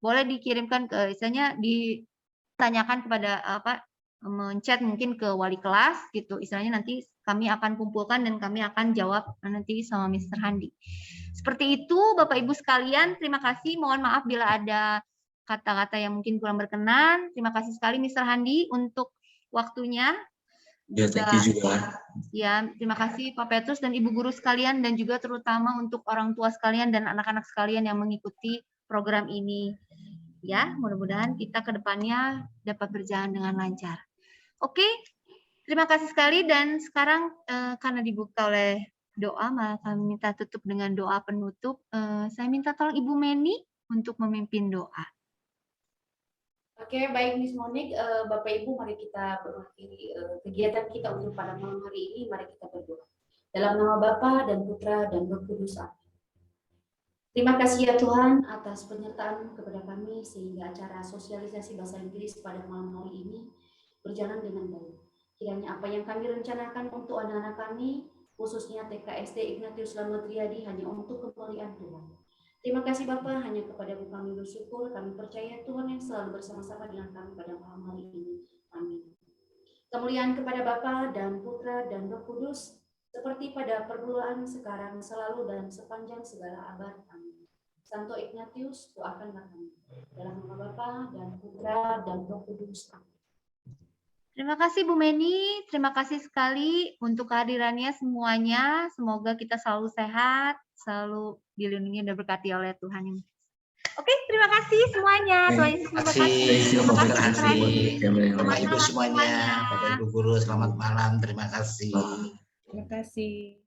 boleh dikirimkan ke, ditanyakan kepada men-chat mungkin ke wali kelas gitu, nanti kami akan kumpulkan dan kami akan jawab nanti sama Mr. Handi. Seperti itu Bapak Ibu sekalian, terima kasih, mohon maaf bila ada kata-kata yang mungkin kurang berkenan. Terima kasih sekali Mr. Handi untuk waktunya. Ya, thank you juga. Ya, terima kasih Pak Petrus dan Ibu guru sekalian, dan juga terutama untuk orang tua sekalian dan anak-anak sekalian yang mengikuti program ini. Ya, mudah-mudahan kita ke depannya dapat berjalan dengan lancar. Oke, terima kasih sekali, dan sekarang karena dibuka oleh doa, maka kami minta tutup dengan doa penutup. Saya minta tolong Ibu Meni untuk memimpin doa. Oke, baik Miss Monik, Bapak Ibu, mari kita mengakhiri kegiatan kita untuk pada malam hari ini. Mari kita berdoa. Dalam nama Bapa dan Putra dan Roh Kudus. Amin. Terima kasih ya Tuhan atas penyertaan kepada kami sehingga acara sosialisasi bahasa Inggris pada malam hari ini berjalan dengan baik. Kiranya apa yang kami rencanakan untuk anak-anak kami, khususnya TK SD Ignatius Lama Triadi, hanya untuk kemuliaan Tuhan. Terima kasih Bapak, hanya kepadamu kami bersyukur, kami percaya Tuhan yang selalu bersama-sama dengan kami pada malam hari ini. Amin. Kemuliaan kepada Bapa dan Putra dan Roh Kudus, seperti pada permulaan, sekarang, selalu, dan sepanjang segala abad. Amin. Santo Ignatius, doakanlah kami. Dalam nama Bapa dan Putra dan Roh Kudus. Amin. Terima kasih Bu Meni, terima kasih sekali untuk kehadirannya semuanya. Semoga kita selalu sehat, selalu dilindungi dan berkati oleh Tuhan. Oke, terima kasih semuanya. Terima kasih Bapak Ibu semuanya, Bapak Ibu guru, selamat malam. Terima kasih. Terima kasih.